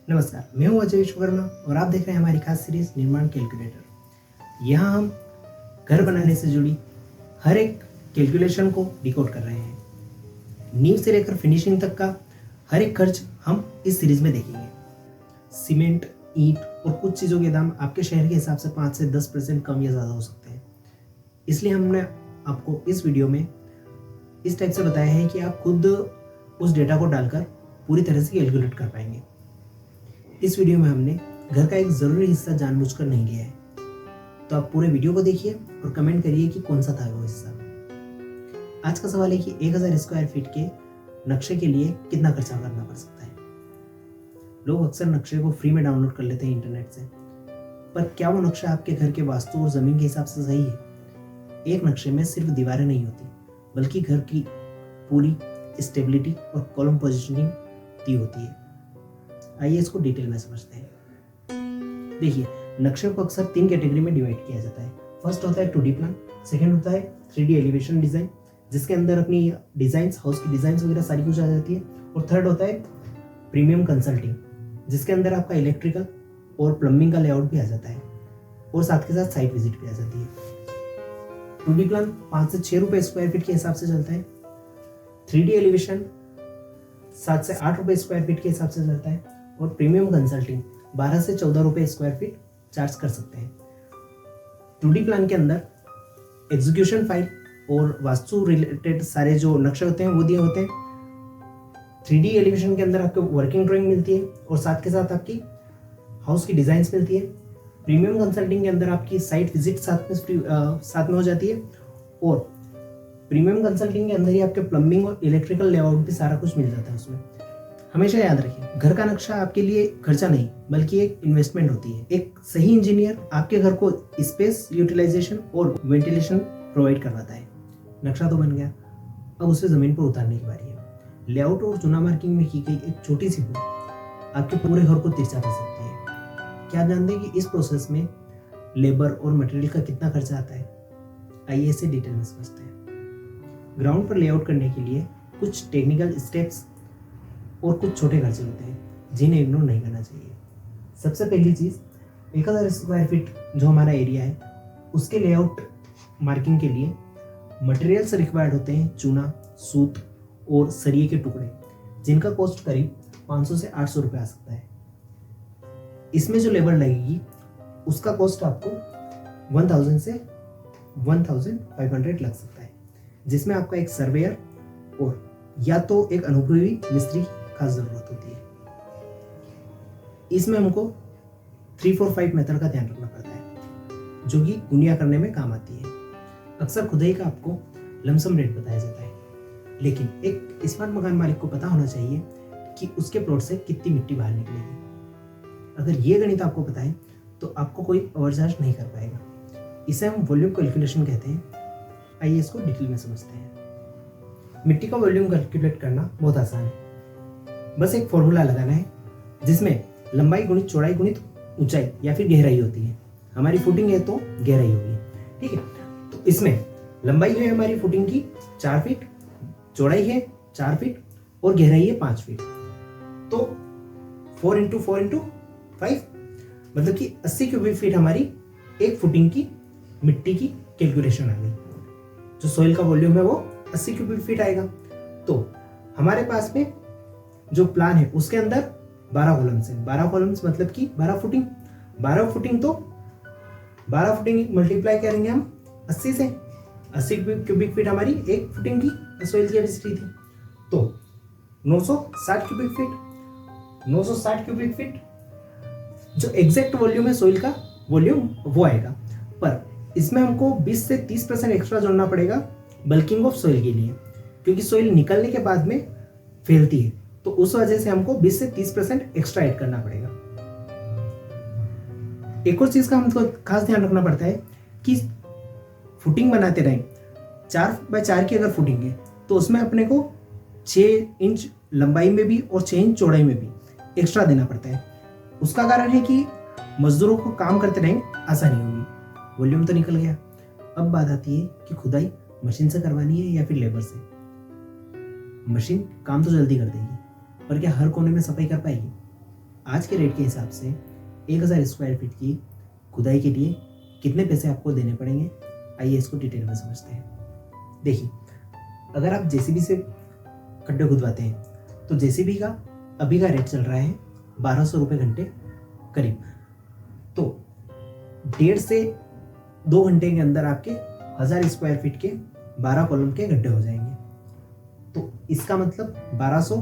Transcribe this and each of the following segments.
नमस्कार, मैं हूं अजय विश्वकर्मा और आप देख रहे हैं हमारी खास सीरीज निर्माण कैलकुलेटर। यहाँ हम घर बनाने से जुड़ी हर एक कैलकुलेशन को डिकोड कर रहे हैं। नींव से लेकर फिनिशिंग तक का हर एक खर्च हम इस सीरीज में देखेंगे। सीमेंट, ईंट और कुछ चीज़ों के दाम आपके शहर के हिसाब से 5 से 10% कम या ज़्यादा हो सकते हैं। इसलिए हमने आपको इस वीडियो में इस टाइप से बताया है कि आप खुद उस डेटा को डालकर पूरी तरह से कैलकुलेट कर पाएंगे। इस वीडियो में हमने घर का एक ज़रूरी हिस्सा जानबूझकर नहीं लिया है, तो आप पूरे वीडियो को देखिए और कमेंट करिए कि कौन सा था वो हिस्सा। आज का सवाल है कि 1000 स्क्वायर फीट के नक्शे के लिए कितना खर्चा करना पड़ सकता है। लोग अक्सर नक्शे को फ्री में डाउनलोड कर लेते हैं इंटरनेट से, पर क्या वो नक्शा आपके घर के वास्तु और ज़मीन के हिसाब से सही है? एक नक्शे में सिर्फ दीवारें नहीं होती, बल्कि घर की पूरी स्टेबिलिटी और कॉलम पोजिशनिंग दी होती है। आइए इसको डिटेल में समझते हैं। देखिए, नक्शे को अक्सर 3 कैटेगरी में डिवाइड किया जाता है। फर्स्ट होता है 2D प्लान, सेकंड होता है 3D एलिवेशन डिज़ाइन, जिसके अंदर अपनी डिज़ाइंस, हाउस की डिज़ाइंस वगैरह सारी कुछ आ जाती है, और थर्ड होता है प्रीमियम कंसल्टिंग, जिसके अंदर आपका इलेक्ट्रिकल और प्लम्बिंग का लेआउट भी आ जाता है और साथ के साथ साइट विजिट भी आ जाती है। 2D प्लान 5 से 6 रुपये स्क्वायर फीट के हिसाब से चलता है। 3D एलिवेशन 7 से 8 रुपये स्क्वायर फीट के हिसाब से चलता है, और प्रीमियम कंसल्टिंग 12 से 14 रुपये स्क्वायर फीट चार्ज कर सकते हैं। 2D प्लान के अंदर एग्जीक्यूशन फाइल और वास्तु रिलेटेड सारे जो नक्शे होते हैं वो दिए होते हैं। 3D एलिवेशन के अंदर आपको वर्किंग ड्राइंग मिलती है और साथ के साथ आपकी हाउस की डिज़ाइंस मिलती है। प्रीमियम कंसल्टिंग के अंदर आपकी साइट विजिट साथ में हो जाती है, और प्रीमियम कंसल्टिंग के अंदर ही आपके प्लम्बिंग और इलेक्ट्रिकल लेआउट भी सारा कुछ मिल जाता है उसमें। हमेशा याद रखिए, घर का नक्शा आपके लिए खर्चा नहीं बल्कि एक इन्वेस्टमेंट होती है। एक सही इंजीनियर आपके घर को स्पेस यूटिलाइजेशन और वेंटिलेशन प्रोवाइड करवाता है। नक्शा तो बन गया, अब उसे ज़मीन पर उतारने की बारी है। लेआउट और चुना मार्किंग में की गई एक छोटी सी भूल आपके पूरे घर को तिरछा कर सकती है। क्या आप जानते हैं कि इस प्रोसेस में लेबर और मटेरियल का कितना खर्चा आता है? आइए इसे डिटेल में समझते हैं। ग्राउंड पर लेआउट करने के लिए कुछ टेक्निकल स्टेप्स और कुछ छोटे खर्चे होते हैं जिन्हें इग्नोर नहीं करना चाहिए। सबसे पहली चीज़, 1000 स्क्वायर फीट जो हमारा एरिया है उसके लेआउट मार्किंग के लिए मटेरियल्स रिक्वायर्ड होते हैं चूना, सूत और सरिये के टुकड़े, जिनका कॉस्ट करीब 500 से 800 रुपये आ सकता है। इसमें जो लेबर लगेगी उसका कॉस्ट आपको 1000 से 1500 लग सकता है, जिसमें आपका एक सर्वेयर और या तो एक अनुभवी मिस्त्री खास जरूरत होती है। इसमें हमको 3-4-5 मेथड का ध्यान रखना पड़ता है, जो कि गुनिया करने में काम आती है। अक्सर खुदाई का आपको लमसम रेट बताया जाता है, लेकिन एक स्मार्ट मकान मालिक को पता होना चाहिए कि उसके प्लॉट से कितनी मिट्टी बाहर निकलेगी। अगर ये गणित आपको पता है तो आपको कोई ओवरचार्ज नहीं कर पाएगा। इसे हम वॉल्यूम कैलकुलेशन कहते हैं। आइए इसको डिटेल में समझते हैं। मिट्टी का वॉल्यूम कैलकुलेट करना बहुत आसान है। बस एक फॉर्मूला लगाना है जिसमें लंबाई गुणित चौड़ाई गुणित ऊंचाई या फिर गहराई होती है। हमारी फुटिंग है तो गहराई होगी, ठीक है। तो इसमें लंबाई है हमारी फुटिंग की 4 फीट, चौड़ाई है 4 फीट और गहराई है 5 फीट। तो 4 × 4 × 5 मतलब कि 80 क्यूबिक फीट हमारी एक फुटिंग की मिट्टी की कैलकुलेशन आ गई। जो सॉइल का वॉल्यूम है वो 80 क्यूबिक फीट आएगा। तो हमारे पास में जो प्लान है उसके अंदर 12 कॉलम्स हैं। 12 कॉलम्स मतलब कि 12 फुटिंग। 12 फुटिंग तो 12 फुटिंग मल्टीप्लाई करेंगे हम 80 से। 80 क्यूबिक फीट हमारी एक फुटिंग की सॉइल की कैपेसिटी थी, तो 960 क्यूबिक फीट। 960 क्यूबिक फीट जो एग्जैक्ट वॉल्यूम है सॉइल का वॉल्यूम वो आएगा, पर इसमें हमको 20 से 30% एक्स्ट्रा जोड़ना पड़ेगा बल्किंग ऑफ सॉइल के लिए, क्योंकि सॉइल निकलने के बाद में फैलती है, तो उस वजह से हमको 20 से 30% एक्स्ट्रा ऐड करना पड़ेगा। एक और चीज का हमको खास ध्यान रखना पड़ता है कि फुटिंग बनाते टाइम 4x4 की अगर फुटिंग है तो उसमें अपने को 6 इंच लंबाई में भी और 6 इंच चौड़ाई में भी एक्स्ट्रा देना पड़ता है। उसका कारण है कि मजदूरों को काम करते टाइम आसानी होगी। वॉल्यूम तो निकल गया, अब बात आती है कि खुदाई मशीन से करवानी है या फिर लेबर से। मशीन काम तो जल्दी कर देगी, पर क्या हर कोने में सफाई कर पाएगी? आज के रेट के हिसाब से 1000 स्क्वायर फीट की खुदाई के लिए कितने पैसे आपको देने पड़ेंगे, आइए इसको डिटेल में समझते हैं। देखिए, अगर आप जेसीबी से खड्डे खुदवाते हैं तो जेसीबी का अभी का रेट चल रहा है 1200 रुपये घंटे करीब। तो 1.5 से 2 घंटे के अंदर आपके 1000 स्क्वायर फीट के 12 कॉलम के गड्ढे हो जाएंगे। तो इसका मतलब 1200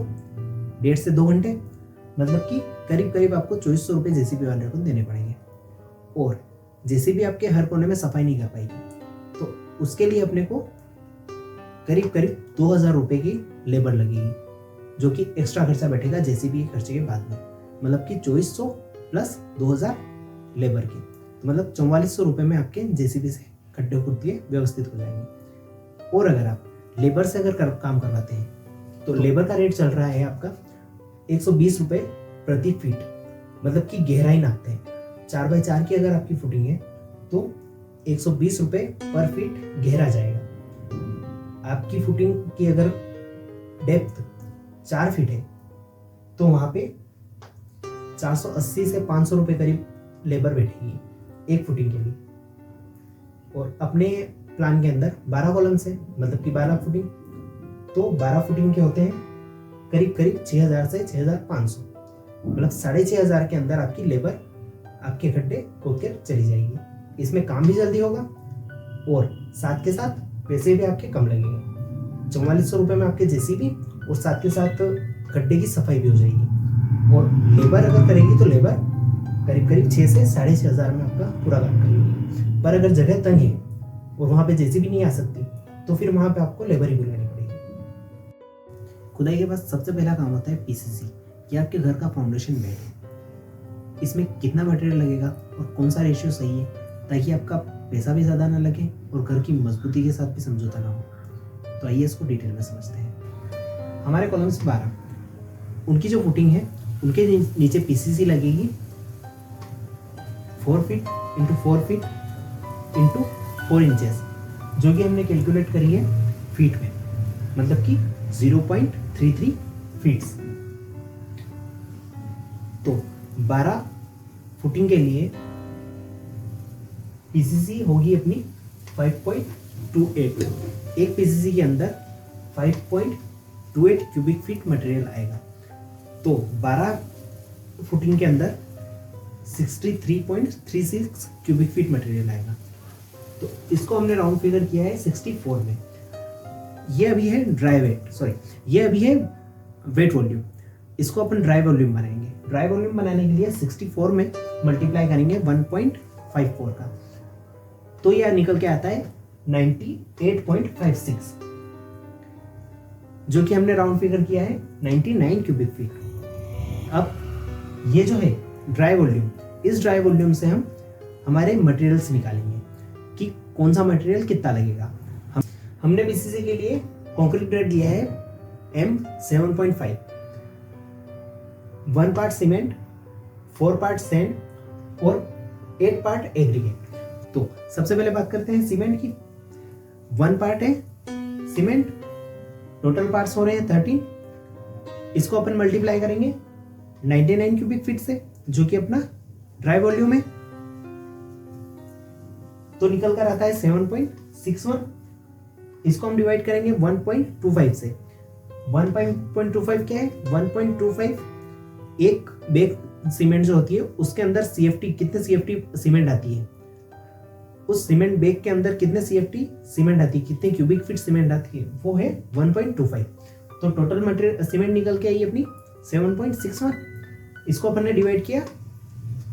1.5 से 2 घंटे, मतलब कि करीब करीब आपको 2400 रुपये जेसीबी वाले को देने पड़ेंगे। और जेसीबी आपके हर कोने में सफाई नहीं कर पाएगी, तो उसके लिए अपने को करीब करीब 2000 रुपये की लेबर लगेगी, जो कि एक्स्ट्रा खर्चा बैठेगा जेसीबी के खर्चे के बाद में, मतलब कि 2400 प्लस 2000 लेबर की, तो मतलब 4400 रुपये में आपके जेसीबी से खड्डे खुद के व्यवस्थित हो जाएंगे। और अगर आप लेबर से अगर काम करवाते हैं तो लेबर का रेट चल रहा है आपका 120 रुपये प्रति फीट, मतलब कि गहराई नापते हैं। 4x4 की अगर आपकी फुटिंग है तो 120 रुपये पर फीट गहरा जाएगा। आपकी फुटिंग की अगर डेप्थ 4 फीट है तो वहाँ पे 480 से 500 रुपये करीब लेबर बैठेगी एक फुटिंग के लिए। और अपने प्लान के अंदर 12 कॉलम्स है, मतलब कि 12 फुटिंग, तो 12 फुटिंग के होते हैं करीब करीब 6000 से 6500, मतलब 6500 के अंदर आपकी लेबर आपके खड्डे खोद कर चली जाएगी। इसमें काम भी जल्दी होगा और साथ के साथ पैसे भी आपके कम लगेंगे। 4400 रुपये में आपके जेसीबी और साथ के साथ खड्डे की सफाई भी हो जाएगी। और लेबर अगर करेगी तो लेबर करीब करीब 6 से 6500 में आपका पूरा काम करेगी। पर अगर जगह तंग है और वहाँ पे जेसीबी नहीं आ सकती तो फिर वहाँ पे आपको लेबर ही बुलानी पड़ेगी। खुदाई के बाद सबसे पहला काम होता है पीसीसी, कि आपके घर का फाउंडेशन बेड है, इसमें कितना मटेरियल लगेगा और कौन सा रेशियो सही है, ताकि आपका पैसा भी ज़्यादा ना लगे और घर की मजबूती के साथ भी समझौता ना हो। तो आइए इसको डिटेल में समझते हैं। हमारे कॉलम्स 12, उनकी जो फुटिंग है उनके नीचे पीसीसी लगेगी 4 feet into 4 feet into 4 inches, जो कि हमने कैलकुलेट करी है फीट में, मतलब कि 0.33 फीट्स। तो 12 फुटिंग के लिए पीसीसी होगी अपनी 5.28। एक पीसीसी के अंदर 5.28 क्यूबिक फीट मटेरियल आएगा। तो 12 फुटिंग के अंदर 63.36 क्यूबिक फीट मटेरियल आएगा। तो इसको हमने राउंड फिगर किया है 64 में। ये अभी है ड्राई वेट, सॉरी ये अभी है वेट वॉल्यूम, इसको अपन ड्राई वॉल्यूम बनाएंगे। ड्राई वॉल्यूम बनाने के लिए 64 में मल्टीप्लाई करेंगे 1.54 का, तो यह निकल के आता है 98.56, जो कि हमने राउंड फिगर किया है 99 क्यूबिक फीट। अब ये जो है ड्राई वॉल्यूम, इस ड्राई वॉल्यूम से हम हमारे मटेरियल्स निकालेंगे कि कौन सा मटेरियल कितना लगेगा। हमने पीसीसी के लिए कंक्रीट ग्रेड लिया है M7.5, 1 part cement, 4 part sand और 8 पार्ट एग्रीगेट। तो सबसे पहले बात करते हैं सीमेंट की। 1 पार्ट है सीमेंट, टोटल पार्ट्स हो रहे हैं 13। इसको अपन मल्टीप्लाई करेंगे 99 क्यूबिक फीट से, जो कि अपना ड्राई वॉल्यूम है, तो निकल कर आता है 7.61। इसको हम डिवाइड करेंगे 1.25 से। 1.25 क्या है? 1.25 एक बैग सीमेंट जो होती है उसके अंदर सीएफटी, कितने सीएफटी सीमेंट आती है, उस सीमेंट बैग के अंदर कितने सीएफटी सीमेंट आती है, कितने क्यूबिक फीट सीमेंट आती है, वो है 1.25। तो टोटल मटेरियल सीमेंट निकल के आई अपनी 7.61। इसको अपन ने डिवाइड किया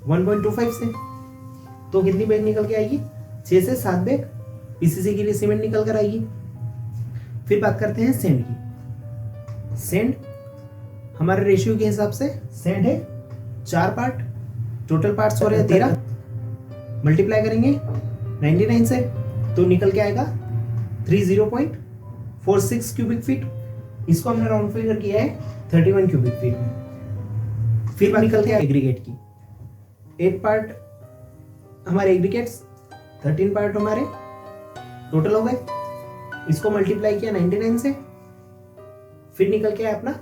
1.25 से, तो कितनी बैग निकल के आएगी? 6 से 7 बैग पीसीसी के लिए सीमेंट निकल कर आएगी। फिर बात करते हैं सैंड की। सैंड हमारे रेशियो के हिसाब से सैंड है 4 पार्ट, टोटल पार्ट्स हो रहे हैं 13, मल्टीप्लाई करेंगे 99 से, तो निकल के आएगा 30.46 क्यूबिक फीट। इसको हमने राउंड फिगर किया है 31 क्यूबिक फीट में। फिर बात निकल के एग्रीगेट की। 8 पार्ट हमारे एग्रीगेट्स, 13 पार्ट हमारे टोटल हो गए। इसको मल्टीप्लाई किया 99 से, फिर निकल के आया अपना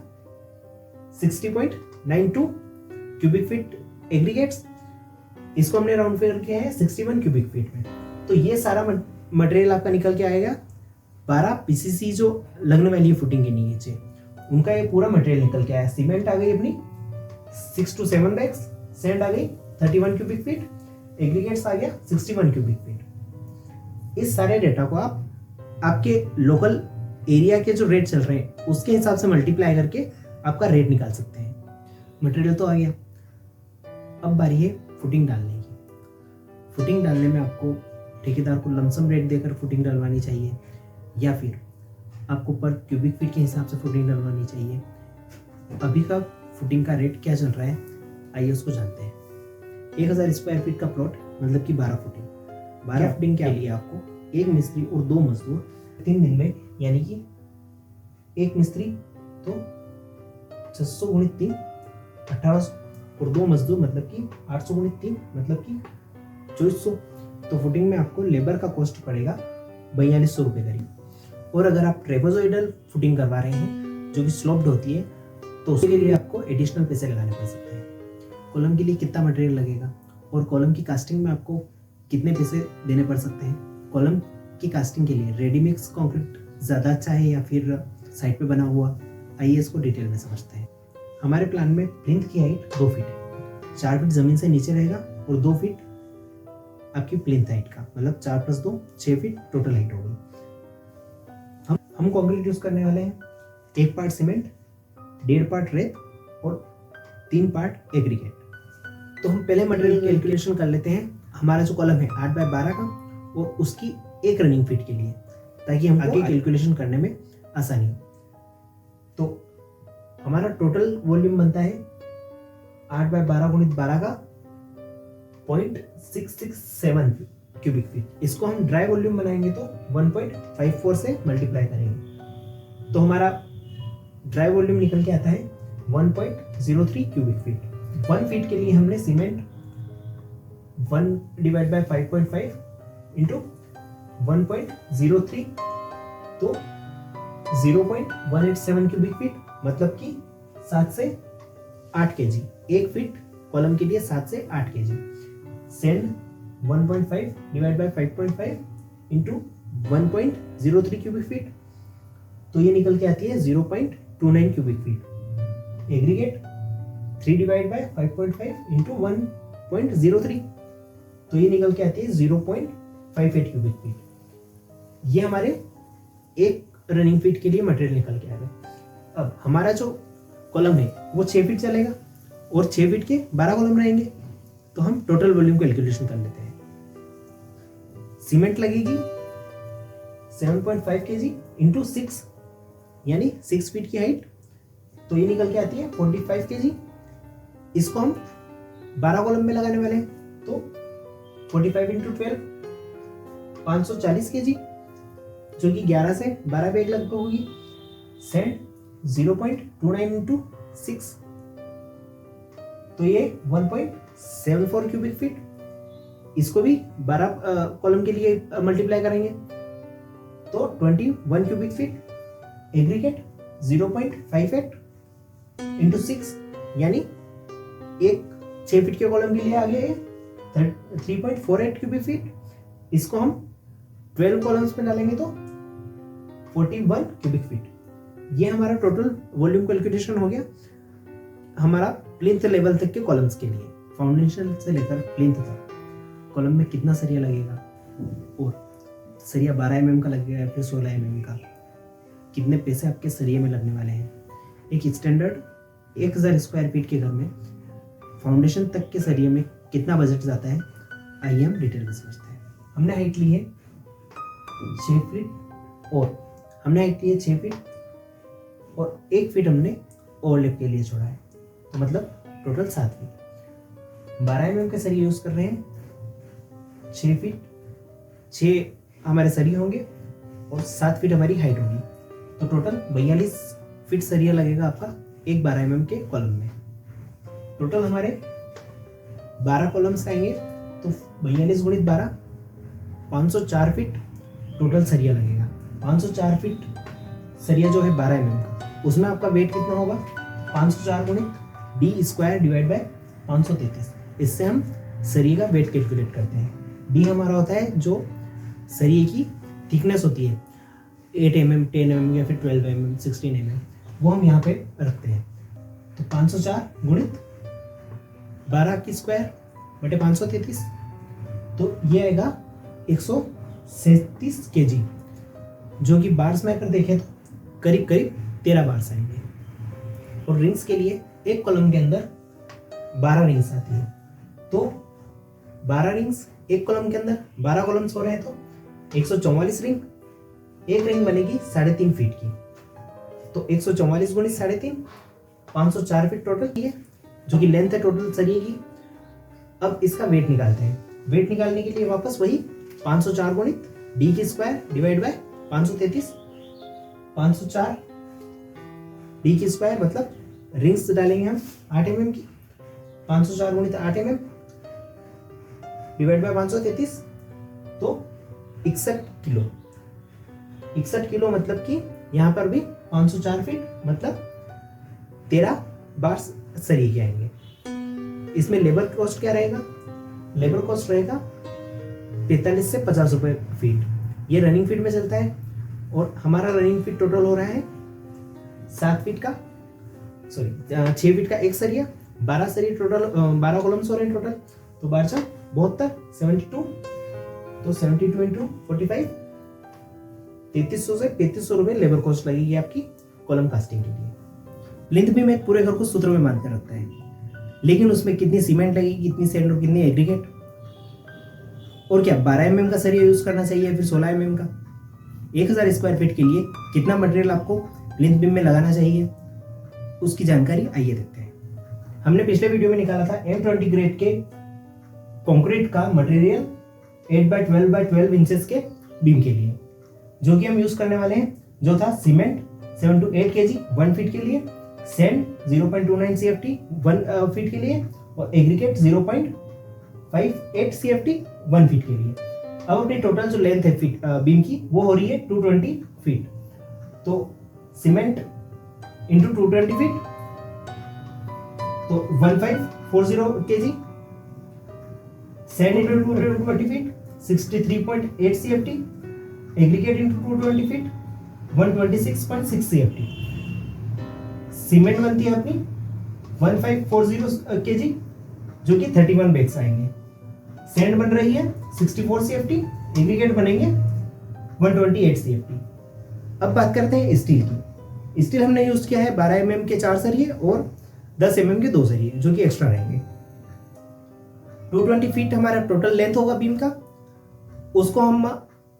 60.92 क्यूबिक फीट एग्रीगेट्स, इसको हमने राउंड फिगर किया है 61 क्यूबिक फीट में। तो ये सारा मटेरियल आपका निकल के आएगा 12 पीसीसी जो लगने वाली है फुटिंग के नीचे, उनका ये पूरा मटेरियल निकल के आया। सीमेंट आ गई अपनी 6 to 7 बैग्स, सैंड आ गई 31 क्यूबिक फीट, एग्रीगेट्स आ गया 61 क्यूबिक फीट। इस सारे डेटा को आप आपके लोकल एरिया के जो रेट चल रहे हैं उसके हिसाब से मल्टीप्लाई करके आपका रेट निकाल सकते हैं। मटेरियल तो आ गया, अब बारी है फुटिंग डालने की। फुटिंग डालने में आपको ठेकेदार को लमसम रेट देकर फुटिंग डलवानी चाहिए या फिर आपको पर क्यूबिक फीट के हिसाब से फुटिंग डलवानी चाहिए। अभी का फुटिंग का रेट क्या चल रहा है आइए उसको जानते हैं। 1000 स्क्वायर फीट का प्लॉट मतलब कि 12 फुटिंग। 12 फुटिंग के लिए आपको एक मिस्त्री और 2 मजदूर 3 दिन में, यानी कि एक मिस्त्री तो 600 गुणित 3 1800 और 2 मजदूर मतलब कि 800 गुणित 3 मतलब कि 2400। तो फुटिंग में आपको लेबर का कॉस्ट पड़ेगा 4200 रुपये करीब। और अगर आप ट्रेपेजोइडल फुटिंग करवा रहे हैं जो कि स्लोप्ड होती है तो उसके लिए आपको एडिशनल पैसे लगाने पड़ सकते हैं। कॉलम के लिए कितना मटेरियल लगेगा और कॉलम की कास्टिंग में आपको कितने पैसे देने पड़ सकते हैं। कॉलम की कास्टिंग के लिए रेडी मिक्स कंक्रीट ज़्यादा अच्छा है या फिर साइड पे बना हुआ, आइए इसको डिटेल में समझते हैं। हमारे प्लान में प्लिंथ की हाइट 2 फीट है, 4 फीट ज़मीन से नीचे रहेगा और 2 फीट आपकी प्लिंथ हाइट का, मतलब 4 + 2 6 फीट टोटल हाइट होगी। हम कंक्रीट यूज करने वाले हैं 1 पार्ट सीमेंट, 1.5 पार्ट रेत और 3 पार्ट एग्रीगेट। तो हम पहले मटेरियल कैलकुलेशन कर लेते हैं। हमारा जो कॉलम है 8x12 का और उसकी एक रनिंग फीट के लिए, ताकि हम आगे कैलकुलेशन करने में आसानी हो। तो हमारा टोटल वॉल्यूम बनता है 8x12 × 12 का 0.667 क्यूबिक फीट। इसको हम ड्राई वॉल्यूम बनाएंगे तो 1.54 से मल्टीप्लाई करेंगे तो हमारा ड्राई वॉल्यूम निकल के आता है 1.03 क्यूबिक फीट। 1 फीट के लिए हमने सीमेंट 1/5.5 इंटू 1.03 तो 0.187 क्यूबिक फीट, मतलब कि 7 से 8 kg। 1 फीट कॉलम के लिए 7 से 8 kg। Sand 1.5 / 5.5 into 1.03 cubic feet, तो ये निकल के आती है 0.29 क्यूबिक फीट। एग्रीगेट 3 / 5.5 इंटू 1.03, तो ये निकल के आती है 0.58 क्यूबिक फीट। ये हमारे एक रनिंग फीट के लिए मटेरियल निकल के आ गया। अब हमारा जो कॉलम है वो 6 फीट चलेगा और 6 फीट के 12 कॉलम रहेंगे, तो हम टोटल वॉल्यूम कैलकुलेशन कर लेते हैं। सीमेंट लगेगी 7.5 kg इंटू 6, यानी 6 फीट की हाइट, तो ये निकल के आती है 45 kg। इसको हम 12 कॉलम में लगाने वाले हैं, तो 45 इंटू 12 540 kg, जो कि 11 से 12 बैग लगभग होगी। सैंड 0.29 इंटू 6, तो ये 1.74 क्यूबिक फीट। इसको भी 12 कॉलम के लिए मल्टीप्लाई करेंगे तो 21 क्यूबिक फीट। एग्रीगेट 0.58 इंटू 6, यानी एक 6 फीट के कॉलम के लिए आ गया है 3.48 क्यूबिक फीट। इसको हम 12 कॉलम्स में डालेंगे तो 41 क्यूबिक फीट। ये हमारा टोटल वॉल्यूम कैलकुलेशन हो गया हमारा प्लिंथ लेवल तक के कॉलम्स के लिए। फाउंडेशन से लेकर प्लिंथ तक कॉलम में कितना सरिया लगेगा, और सरिया 12 mm का लगेगा या फिर 16 mm का, कितने पैसे आपके सरिये में लगने वाले हैं। एक स्टैंडर्ड 1000 स्क्वायर फीट के घर में फाउंडेशन तक के सरिये में कितना बजट जाता है, आइए हम डिटेल में समझते हैं। हमने हाइट ली है 6 फीट और हमने हाइट ली है 6 फीट और 1 फीट हमने ओवरलैप के लिए छोड़ा है, तो मतलब टोटल 7 फीट। 12 mm के सरिये यूज कर रहे हैं, 6 फीट 6 हमारे सरिये होंगे और 7 फीट हमारी हाइट होगी, तो टोटल 42 फीट सरिया लगेगा आपका एक 12 mm के कॉलम में। टोटल हमारे 12 कॉलम्स आएंगे तो 42 × 12 504 फीट टोटल सरिया लगेगा। 504 फीट सरिया जो है 12 mm का, उसमें आपका वेट कितना होगा 504 × d² / 533। इससे हम सरिये का वेट कैलकुलेट करते हैं। डी हमारा होता है जो सरिये की थिकनेस होती है, 8 mm, 10 mm या फिर 12 mm, 16 mm, वो हम यहाँ पे रखते हैं। तो 504 गुणित 12 की स्क्वायर बटे 533, तो ये आएगा 137 kg, जो कि बार्स में अगर देखें तो करीब करीब 13 बार्स आएंगे। और रिंग्स के लिए एक कॉलम के अंदर 12 रिंग्स आती है, तो 12 रिंग्स एक कॉलम के अंदर 12 कॉलम्स हो रहे हैं, तो 144 रिंग, एक रिंग बनेगी 3.5 फीट की, तो 144 गुणित 3.5, 504 फीट टोटल की है, जो कि लेंथ है टोटल सरिये की। अब इसका वेट निकालते हैं। वेट निकालने के लिए वापस वही 504 गुणित डी की स्क्वायर डिवाइड बाय 533, 504 डी की स्क्वायर मतलब रिंग्स डालेंगे हम 8 mm की, 504 गुणित 8 mm डिवाइड बाय 533, तो 61 किलो। 61 किलो मतलब कि यहाँ पर भी 504 फीट मतलब 13 बार सरिये के आएंगे। इसमें लेबर कॉस्ट क्या रहेगा? लेबर कॉस्ट रहेगा 45 से 50 रुपए फीट। ये रनिंग फीट में चलता है और हमारा रनिंग फीट टोटल हो रहा है 6 फीट का एक सरिया, 12 सरिये टोटल, 12 कॉलम्स हो रहे हैं टोटल, तो 12 72, 72, तो 72 इंटू 45, 3300 से 3500 रुपए लेबर कॉस्ट लगेगी आपकी कॉलम कास्टिंग के लिए। प्लिंथ बीम एक पूरे घर को सूत्रों में बांध कर रखता है, लेकिन उसमें कितनी सीमेंट लगेगी, कितनी सैंड और कितनी एग्रीगेट, और क्या 12 mm का सरिया यूज करना चाहिए या फिर 16 mm का, 1000 स्क्वायर फीट के लिए कितना मटेरियल आपको प्लिंथ बीम में लगाना चाहिए, उसकी जानकारी आइए देखते हैं। हमने पिछले वीडियो में निकाला था M20 ग्रेड के कंक्रीट का मटेरियल 8x12x12 इंचेस के बीम के लिए, जो कि हम यूज करने वाले हैं, जो था सीमेंट 7 to 8 kg 1 फीट के लिए, सैंड 0.29 CFT 1 फीट के लिए, और एग्रीगेट 0.58 CFT 1 फीट के लिए। अब अपनी टोटल जो लेंथ है बीम की वो हो रही है 220 फीट, तो सीमेंट इंटू 220 फीट तो 1540 kg, sand into 220 feet 63.8 CFT, aggregate into 220 feet 126.6 CFT। Cement बनती है अपनी 1540 kg, जो कि 31 बैग्स आएंगे। सैंड बन रही है 64 CFT, एग्रीगेट बनेंगे 128 CFT। अब बात करते हैं स्टील की। स्टील हमने यूज किया है 12 mm के 4 सरिये और 10 mm के 2 सरिये, जो कि एक्स्ट्रा रहेंगे। 220 फीट हमारा टोटल लेंथ होगा बीम का, उसको हम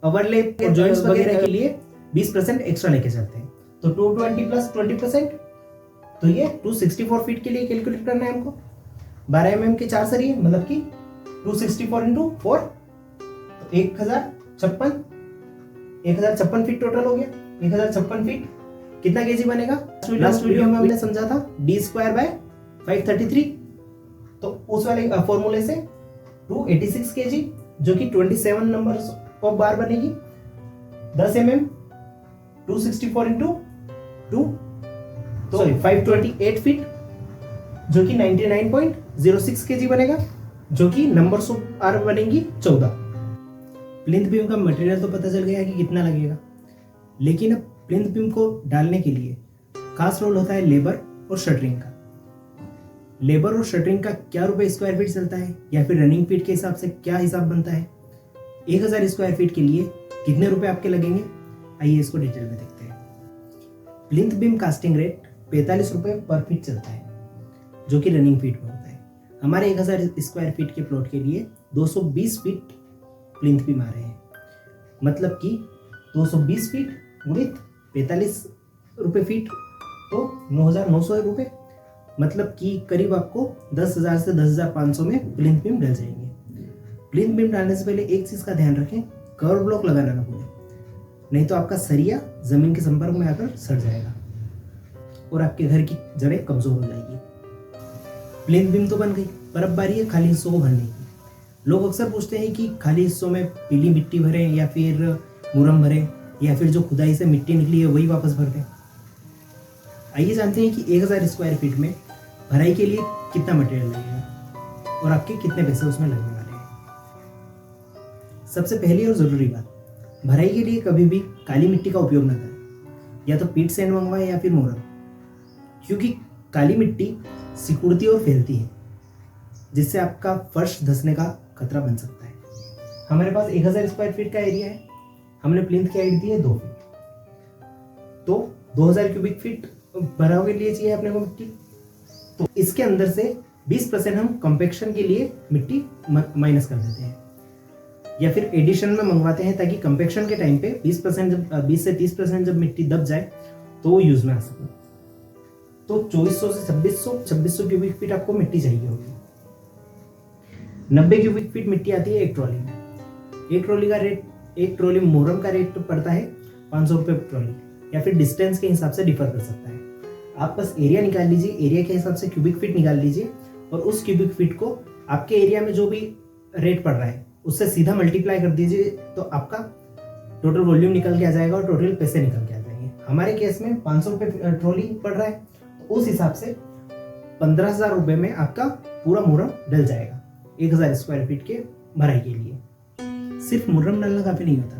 ओवरलैप और जॉइंट्स वगैरह के लिए 20% एक्स्ट्रा लेके चलते हैं, तो 220 प्लस 20%, तो ये 264 फीट के लिए कैलकुलेट करना है हमको। 12 mm के 4 सरिये मतलब कि 264 इंटू 4, तो 1056 फीट टोटल हो गया। 1056 फीट कितना केजी बनेगा? लास्ट वीडियो में हमने समझा था d स्क्वायर बाय 533, तो उस वाले फॉर्मूले से 286 kg, जो कि 27 नंबर ऑफ बार बनेगी। 10 mm 264 इंटू 2, तो 528 फीट, जो कि 99.06 kg बनेगा, जो कि नंबर्स ऑफ आर बनेंगी 14। प्लिंथ बीम का मटेरियल तो पता चल गया है कि कितना लगेगा, लेकिन अब प्लिंथ बीम को डालने के लिए खास रोल होता है लेबर और शटरिंग का। लेबर और शटरिंग का क्या रुपए स्क्वायर फीट चलता है, या फिर रनिंग फीट के हिसाब से क्या हिसाब बनता है, 1000 स्क्वायर फीट के लिए कितने रुपए आपके लगेंगे, आइए इसको डिटेल में देखते हैं। प्लिंथ बीम कास्टिंग रेट 45 रुपए पर फीट चलता है, जो कि रनिंग फीट में होता है। हमारे 1000 स्क्वायर फीट के प्लॉट के लिए 220 फीट प्लिंथ बीम आ रहे हैं, मतलब कि 220 फीट गुणित 45 रुपए फीट, तो 9900 रुपए, मतलब कि करीब आपको 10,000 से 10,500 में प्लिंथ बीम डल जाएंगे। प्लिंथ बीम डालने से पहले एक चीज का ध्यान रखें, कवर ब्लॉक लगाना ना भूलें, नहीं तो आपका सरिया जमीन के संपर्क में आकर सड़ जाएगा और आपके घर की जड़ें कमजोर हो जाएगी। प्लिंथ बीम तो बन गई, पर अब बारी है खाली हिस्सों को भरने की। लोग अक्सर पूछते हैं कि खाली हिस्सों में पीली मिट्टी भरें या फिर मुरम भरें, या फिर जो खुदाई से मिट्टी निकली है वही वापस भर दें। आइए जानते हैं कि 1000 स्क्वायर फीट में भराई के लिए कितना मटेरियल लगेगा। और आपके कितने पैसे उसमें लगने वाले हैं। सबसे पहली और ज़रूरी बात, भराई के लिए कभी भी काली मिट्टी का उपयोग न करें। या तो पीट सैंड मंगवाएं या फिर मोरम, क्योंकि काली मिट्टी सिकुड़ती और फैलती है, जिससे आपका फर्श धंसने का खतरा बन सकता है। हमारे पास 1000 स्क्वायर फीट का एरिया है। हमने प्लिंथ की हाइट दी है 2 फीट, तो 2000 क्यूबिक फीट भराव के लिए चाहिए अपने को मिट्टी। तो इसके अंदर से 20% हम कॉम्पैक्शन के लिए मिट्टी माइनस कर देते हैं, या फिर एडिशन में मंगवाते हैं, ताकि कॉम्पैक्शन के टाइम पे 20 से 30% जब मिट्टी दब जाए तो वो यूज में आ सके। तो 2400 से 2600 क्यूबिक फीट आपको मिट्टी चाहिए होगी। 90 क्यूबिक फीट मिट्टी आती है एक ट्रॉली में। एक ट्रॉली मोरम का रेट पड़ता है 500 रुपये ट्रॉली, या फिर डिस्टेंस के हिसाब से डिफर कर सकता है। आप बस एरिया निकाल लीजिए, एरिया के हिसाब से क्यूबिक फीट निकाल लीजिए, और उस क्यूबिक फीट को आपके एरिया में जो भी रेट पड़ रहा है उससे सीधा मल्टीप्लाई कर दीजिए, तो आपका टोटल वॉल्यूम निकल के आ जाएगा और टोटल पैसे निकल के आ जाएंगे। हमारे केस में 500 रुपये ट्रॉली पड़ रहा है, तो उस हिसाब से 15,000 रुपये में आपका पूरा मुरम डल जाएगा 1000 स्क्वायर फीट के भराई के लिए। सिर्फ मुरम डालना काफ़ी नहीं होता,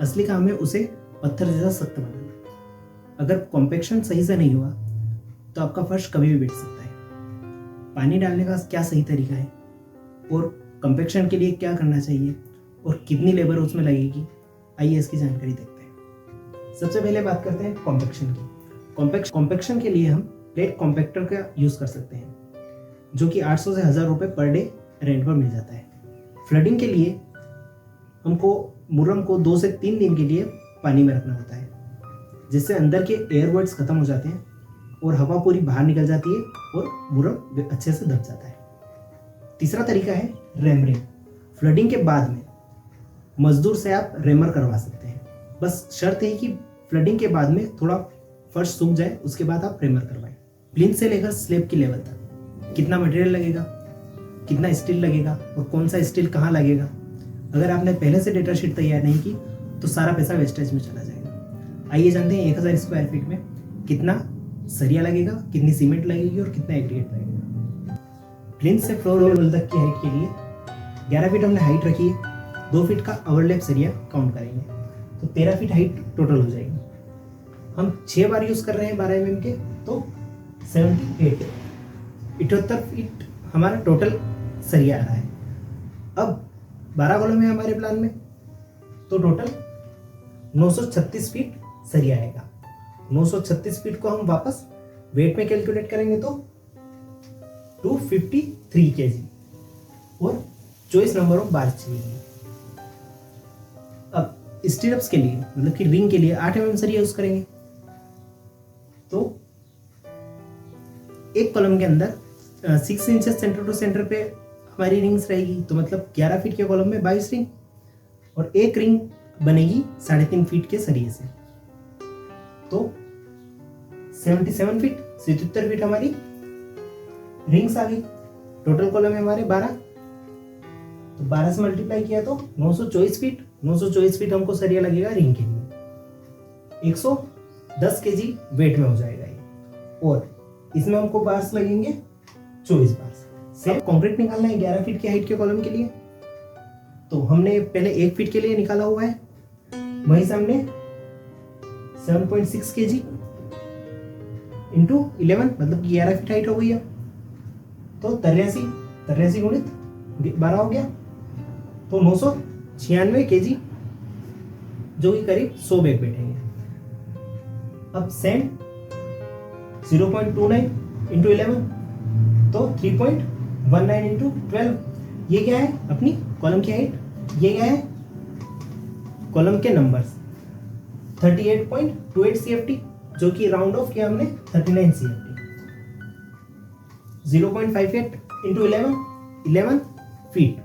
असली काम है उसे पत्थर जैसा सख्त बनाना। अगर कॉम्पैक्शन सही से नहीं हुआ तो आपका फर्श कभी भी बैठ सकता है। पानी डालने का क्या सही तरीका है और कॉम्पैक्शन के लिए क्या करना चाहिए और कितनी लेबर उसमें लगेगी, आइए इसकी जानकारी देखते हैं। सबसे पहले बात करते हैं कॉम्पैक्शन की। कॉम्पैक्शन के लिए हम प्लेट कॉम्पैक्टर का यूज़ कर सकते हैं, जो कि 800 से 1000 रुपये पर डे रेंट पर मिल जाता है। फ्लडिंग के लिए हमको मुरम को 2 से 3 दिन के लिए पानी में रखना होता है, जिससे अंदर के एयर वर्ड्स खत्म हो जाते हैं और हवा पूरी बाहर निकल जाती है और मुरम अच्छे से दब जाता है। तीसरा तरीका है रेमरिंग। फ्लडिंग के बाद में मजदूर से आप रेमर करवा सकते हैं, बस शर्त है कि फ्लडिंग के बाद में थोड़ा फर्श सूख जाए, उसके बाद आप रेमर करवाएं। प्लिंथ से लेकर स्लैब की लेवल तक कितना मटेरियल लगेगा, कितना स्टील लगेगा और कौन सा स्टील कहाँ लगेगा, अगर आपने पहले से डेटा शीट तैयार नहीं की तो सारा पैसा वेस्टेज में चला जाएगा। आइए जानते हैं 1000 स्क्वायर फीट में कितना सरिया लगेगा, कितनी सीमेंट लगेगी और कितना एग्रीगेट लगेगा। प्लिंथ से फ्लोर लेवल तक की हाइट के लिए 11 फीट हमने हाइट रखी है। 2 फीट का ओवरलैप सरिया काउंट करेंगे तो 13 फीट हाइट टोटल हो जाएगी। हम 6 बार यूज कर रहे हैं 12 mm के, तो 78 फीट हमारा टोटल सरिया आ रहा है। अब 12 कॉलम है हमारे प्लान में, तो टोटल 936 फीट सरिया आएगा। 936 फीट को हम वापस वेट में कैलकुलेट करेंगे तो 253 kg और चॉइस नंबर ऑफ बार चाहिए। अब स्टीरअप्स के लिए, मतलब कि रिंग के लिए 8 mm सरिया यूज करेंगे, तो एक कॉलम के अंदर 6 इंचेस सेंटर टू सेंटर पे हमारी रिंग्स रहेगी, तो मतलब 11 फीट के कॉलम में 22 रिंग, और एक रिंग बनेगी 3.5 फीट के सरिये से, तो 77 फीट 77 फीट हमारी रिंग्स आ गई। टोटल कॉलम है हमारे 12, तो 12 से मल्टीप्लाई किया तो 924 फीट। 924 फीट हमको सरिया लगेगा रिंग के लिए। 110 kg वेट में हो जाएगा ये, और इसमें हमको बार्स लगेंगे 24 बार्स। से कंक्रीट निकालना है 11 फीट की हाइट के कॉलम के लिए, तो हमने पहले 1 फीट के लिए निकाला हुआ है, वहीं से हमने 7.6 kg इंटू 11, मतलब 11 फीट हाइट हो गई है, तो 83 गुणित 12 हो गया, तो 996 kg, जो कि करीब 100 बैग बैठेंगे। अब सैंड 0.29 इंटू 11, तो 3.19 इंटू 12, ये क्या है अपनी कॉलम की हाइट, ये क्या है कॉलम के नंबर्स, 38.28 CFT, जो कि राउंड ऑफ किया हमने 39 CFT। 0.58 इंटू 11 फीट,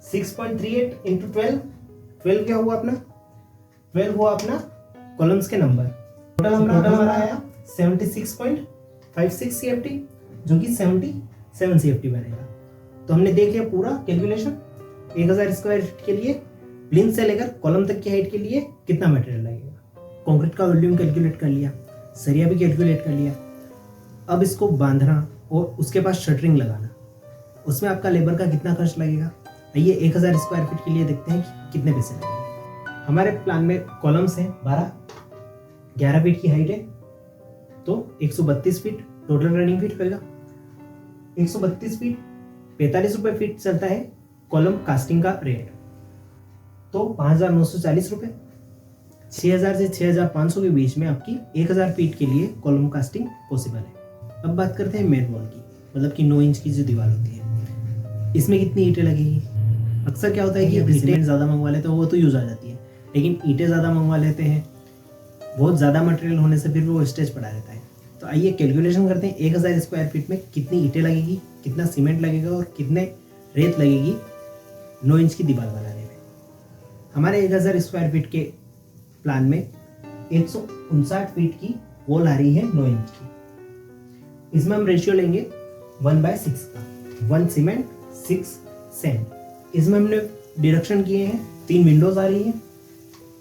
6.38 इंटू 12 क्या हुआ अपना, 12 हुआ अपना कॉलम्स के नंबर। टोटल हमारा आया 76.56 CFT, जो कि 77 CFT बनेगा। तो हमने देख लिया पूरा कैलकुलेशन 1000 स्क्वायर फीट के लिए प्लिंथ से लेकर कॉलम तक की हाइट के लिए कितना मटेरियल लगेगा। कंक्रीट का वॉल्यूम कैलकुलेट कर लिया, सरिया भी कैलकुलेट कर लिया। अब इसको बांधना और उसके बाद शटरिंग लगाना उसमें आपका लेबर का कितना खर्च लगेगा। आइए 1000 स्क्वायर फीट के लिए देखते हैं कि कितने पैसे लगेंगे। हमारे प्लान में कॉलम्स हैं 12, 11 फीट की हाइट है, तो 132 फीट टोटल रनिंग फीट होगा। 132 फीट 45 रुपये फीट चलता है कॉलम कास्टिंग का रेट, तो 5,940 रुपये। 6,000 से 6,500 के बीच में आपकी 1,000 फीट के लिए कॉलम कास्टिंग पॉसिबल है। अब बात करते हैं मेन वॉल की, मतलब कि 9 इंच की जो दीवार होती है, इसमें कितनी ईंटें लगेगी। अक्सर क्या होता है कि सीमेंट ज़्यादा मंगवा लेते हैं, वो तो यूज़ आ जाती है, लेकिन ईंटें ज़्यादा मंगवा लेते हैं, बहुत ज़्यादा मटेरियल होने से फिर भी वो स्टेज पड़ा रहता है। तो आइए कैलकुलेशन करते हैं 1000 स्क्वायर फीट में कितनी ईंटें लगेगी, कितना सीमेंट लगेगा और कितने रेत लगेगी 9 इंच की दीवार बनाने में। हमारे 1000 स्क्वायर फीट के प्लान में 159 फीट की वॉल आ रही है 9 इंच की। इसमें हम रेशियो लेंगे 1/6 का, 1 सीमेंट 6 सैंड। इसमें हमने डिडक्शन किए हैं, 3 विंडोज आ रही है,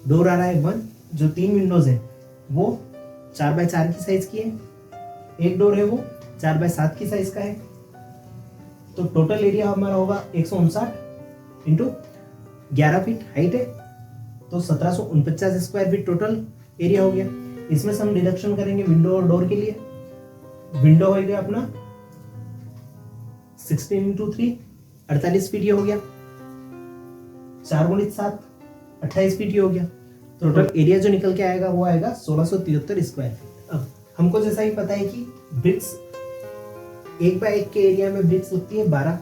डोर आ रहा है 1, जो 3 विंडोज है वो 4x4 की साइज की है, एक डोर है वो 4x7 की साइज का है। तो टोटल एरिया हमारा होगा 159 इंटू 11 फीट हाइट है, तो 1749 स्क्वायर फीट टोटल एरिया हो गया। इसमें से हम डिडक्शन करेंगे विंडो और डोर के लिए। विंडो हो गया अपना 16 इंटू 3 48 फीट ये हो गया, 4 x 7 28 फीट ये हो गया। टोटल एरिया जो निकल के आएगा वो आएगा 1673 स्क्वायर फीट। अब हमको जैसा ही पता है कि ब्रिक्स 1/1 के एरिया में ब्रिक्स लगती है 12,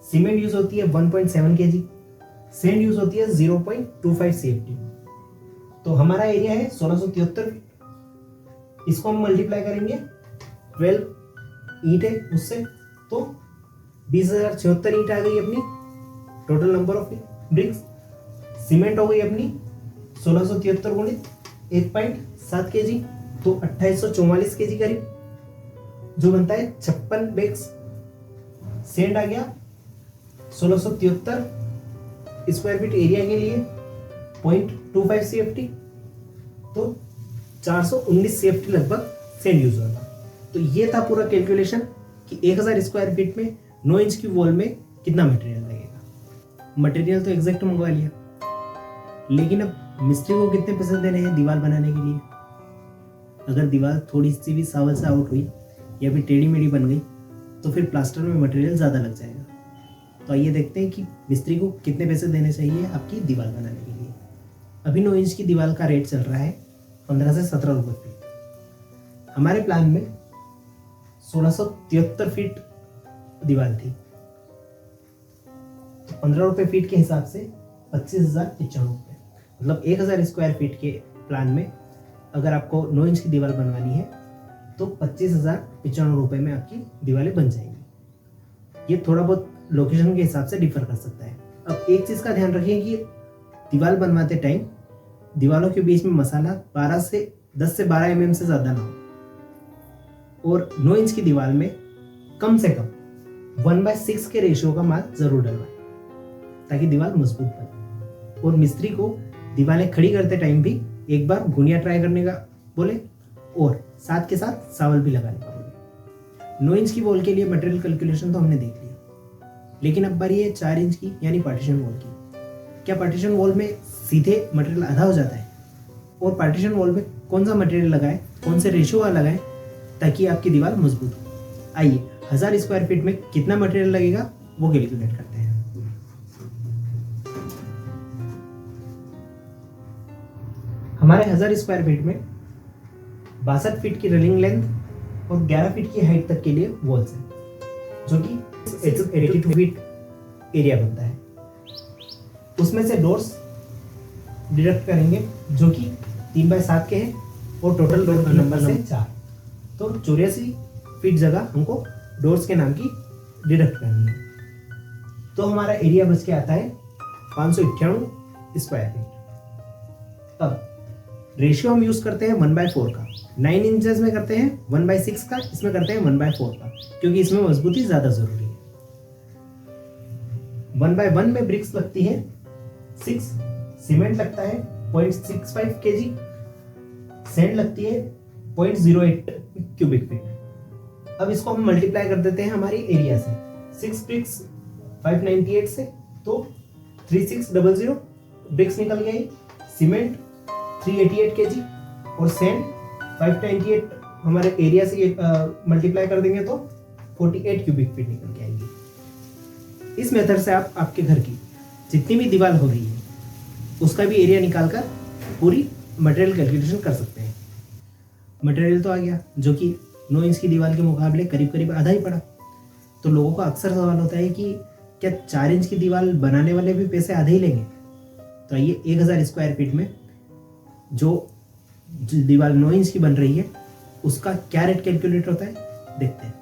सीमेंट यूज होती है 1.7 kg, सैंड यूज होती है 0.25 CFT। तो हमारा एरिया है 1673 फीट। इसको हम मल्टीप्लाई करेंगे 12 ईंट है उससे, तो 20,076 ईंट आ गई अपनी total number of BRICS. Cement हो गई अपनी 1673 गुणित 1.7 kg, तो 2844 kg करीब, जो बनता है 56 बैग्स। सैंड आ गया 1673 स्क्वायर फीट एरिया के लिए 0.25 CFT, तो 419 CFT लगभग सैंड यूज होगा। तो ये था पूरा कैलकुलेशन कि 1000 स्क्वायर फीट में 9 इंच की वॉल में कितना मटेरियल लगेगा। मटेरियल तो एग्जैक्ट मंगवा लिया, लेकिन अब मिस्त्री को कितने पैसे देने हैं दीवार बनाने के लिए। अगर दीवार थोड़ी सी भी सावल से आउट हुई या फिर टेढ़ी मेढ़ी बन गई तो फिर प्लास्टर में मटेरियल ज़्यादा लग जाएगा। तो आइए देखते हैं कि मिस्त्री को कितने पैसे देने चाहिए आपकी दीवार बनाने के लिए। अभी 9 इंच की दीवार का रेट चल रहा है 15 से 17 रुपये फीट। हमारे प्लान में 1673 फीट दीवार थी, तो 15 रुपये फीट के हिसाब से 25,095 रुपये, मतलब 1000 स्क्वायर फीट के प्लान में अगर आपको 9 इंच की दीवार बनवानी है तो 25,095 रुपये में आपकी दीवारें बन जाएंगी। ये थोड़ा बहुत लोकेशन के हिसाब से डिफर कर सकता है। अब एक चीज़ का ध्यान रखिए कि दीवार बनवाते टाइम दीवारों के बीच में मसाला 10 से 12 mm से ज़्यादा ना हो, और 9 इंच की दीवार में कम से कम 1/6 के रेशियो का माल जरूर डलवाएं ताकि दीवार मजबूत बने। और मिस्त्री को दीवारें खड़ी करते टाइम भी एक बार गुनिया ट्राई करने का बोले और साथ के साथ सावल भी लगाने का बोले। 9 इंच की वॉल के लिए मटेरियल कैलकुलेशन तो हमने देख लिया, लेकिन अब बारी है 4 इंच की यानी पार्टीशन वॉल की। क्या पार्टीशन वॉल में सीधे मटेरियल आधा हो जाता है? और पार्टीशन वॉल में कौन सा मटेरियल लगाएं, कौन से रेशियो का लगाएं ताकि आपकी दीवार मजबूत हो। आइए 1000 स्क्वायर फीट में कितना मटेरियल लगेगा वो कैलकुलेट करते हैं। हमारे 1000 स्क्वायर फीट में 62 फीट की रनिंग लेंथ और 11 फीट की हाइट तक के लिए वॉल्स हैं, जो कि 82 फीट एरिया बनता है। उसमें से डोर्स डिडक्ट करेंगे जो कि 3/7 के हैं और टोटल डोर का नंबर से 4, तो 84 फीट जगह हमको डोर्स के नाम की डिडक्ट करनी है। तो हमारा एरिया बच के आता है 598 स्क्वायर फीट। अब रेशियो हम यूज करते हैं 1/4 का, 9 इंचेस में करते हैं 1/6 का, इसमें करते हैं 1/4 का, क्योंकि इसमें मजबूती ज्यादा जरूरी है। 1/1 में ब्रिक्स लगती है 6, सीमेंट लगता है 0.65 kg, सैंड लगती है 0.08 क्यूबिक फीट। अब इसको हम मल्टीप्लाई कर देते हैं हमारी एरिया से, 6 ब्रिक्स 598 से, तो 3600 ब्रिक्स निकल गई। सीमेंट 388 kg और सैंड 598 हमारे एरिया से मल्टीप्लाई कर देंगे तो 48 क्यूबिक फीट निकल के आएगी। इस मेथड से आप आपके घर की जितनी भी दीवार हो रही है उसका भी एरिया निकालकर पूरी मटेरियल कैलकुलेशन कर सकते हैं। मटेरियल तो आ गया जो कि 9 इंच की दीवार के मुकाबले करीब करीब आधा ही पड़ा। तो लोगों का अक्सर सवाल होता है कि क्या 4 इंच की दीवार बनाने वाले भी पैसे आधे ही लेंगे? तो आइए 1000 स्क्वायर फीट में जो दीवार 9 इंच की बन रही है उसका क्या रेट कैलकुलेट होता है देखते हैं।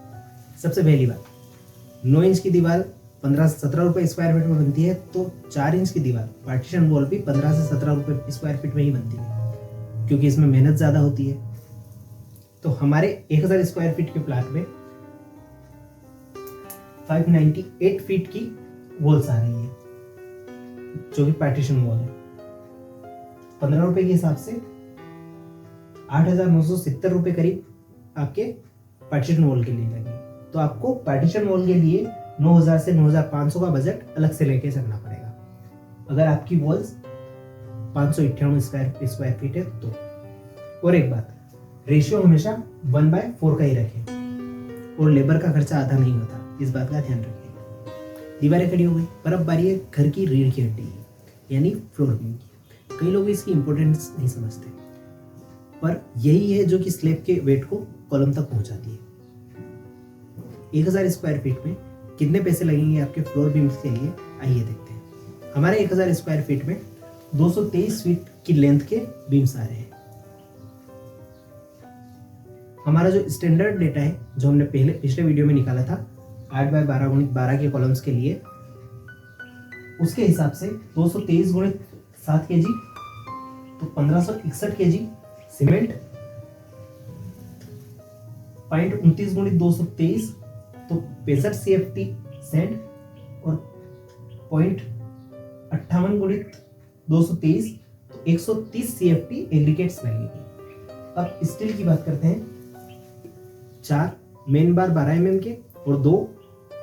सबसे पहली बात, 9 इंच की दीवार 15 से 17 रुपये स्क्वायर फीट में बनती है, तो 4 इंच की दीवार पार्टीशन वॉल भी 15 से 17 रुपये स्क्वायर फीट में ही बनती है, क्योंकि इसमें मेहनत ज़्यादा होती है। तो हमारे 1000 स्क्वायर फीट के प्लाट में 598 फीट की वॉल्स आ रही है जो कि पार्टीशन वॉल है। 15 रुपए के हिसाब से 8,970 रुपये करीब आपके पार्टीशन वॉल के लिए लगेंगे। तो आपको पार्टीशन वॉल के लिए 9,000 से 9,500 का बजट अलग से लेके चलना पड़ेगा अगर आपकी वॉल्स 598 स्क्वायर फीट है तो। और एक बात, रेशियो हमेशा 1/4 का ही रखें और लेबर का खर्चा आधा नहीं होता, इस बात का ध्यान रखें। दीवारें खड़ी हो गई, पर अब बारी है घर की रीढ़ की हड्डी की, यानी फ्लोर बीम की। कई लोग इसकी इंपॉर्टेंस नहीं समझते, पर यही है जो कि स्लैब के वेट को कॉलम तक पहुंचाती है। 1000 स्क्वायर फीट में कितने पैसे लगेंगे आपके फ्लोर बीम्स के लिए, आइए देखते हैं। हमारे 1000 स्क्वायर फीट में 223 फीट की लेंथ के बीम्स आ रहे हैं। हमारा जो स्टैंडर्ड डेटा है जो हमने पिछले वीडियो में निकाला था 8x12 × 12 के कॉलम्स के लिए, उसके हिसाब से 223 × 7 kg तो 1561 kg सीमेंट, 0.29 × 223 तो 65 CFT सैंड और 0.58 × 223 तो 130 CFT एग्रीगेट्स लगेगी। अब स्टील की बात करते हैं। 4 मेन बार 12 mm के और 2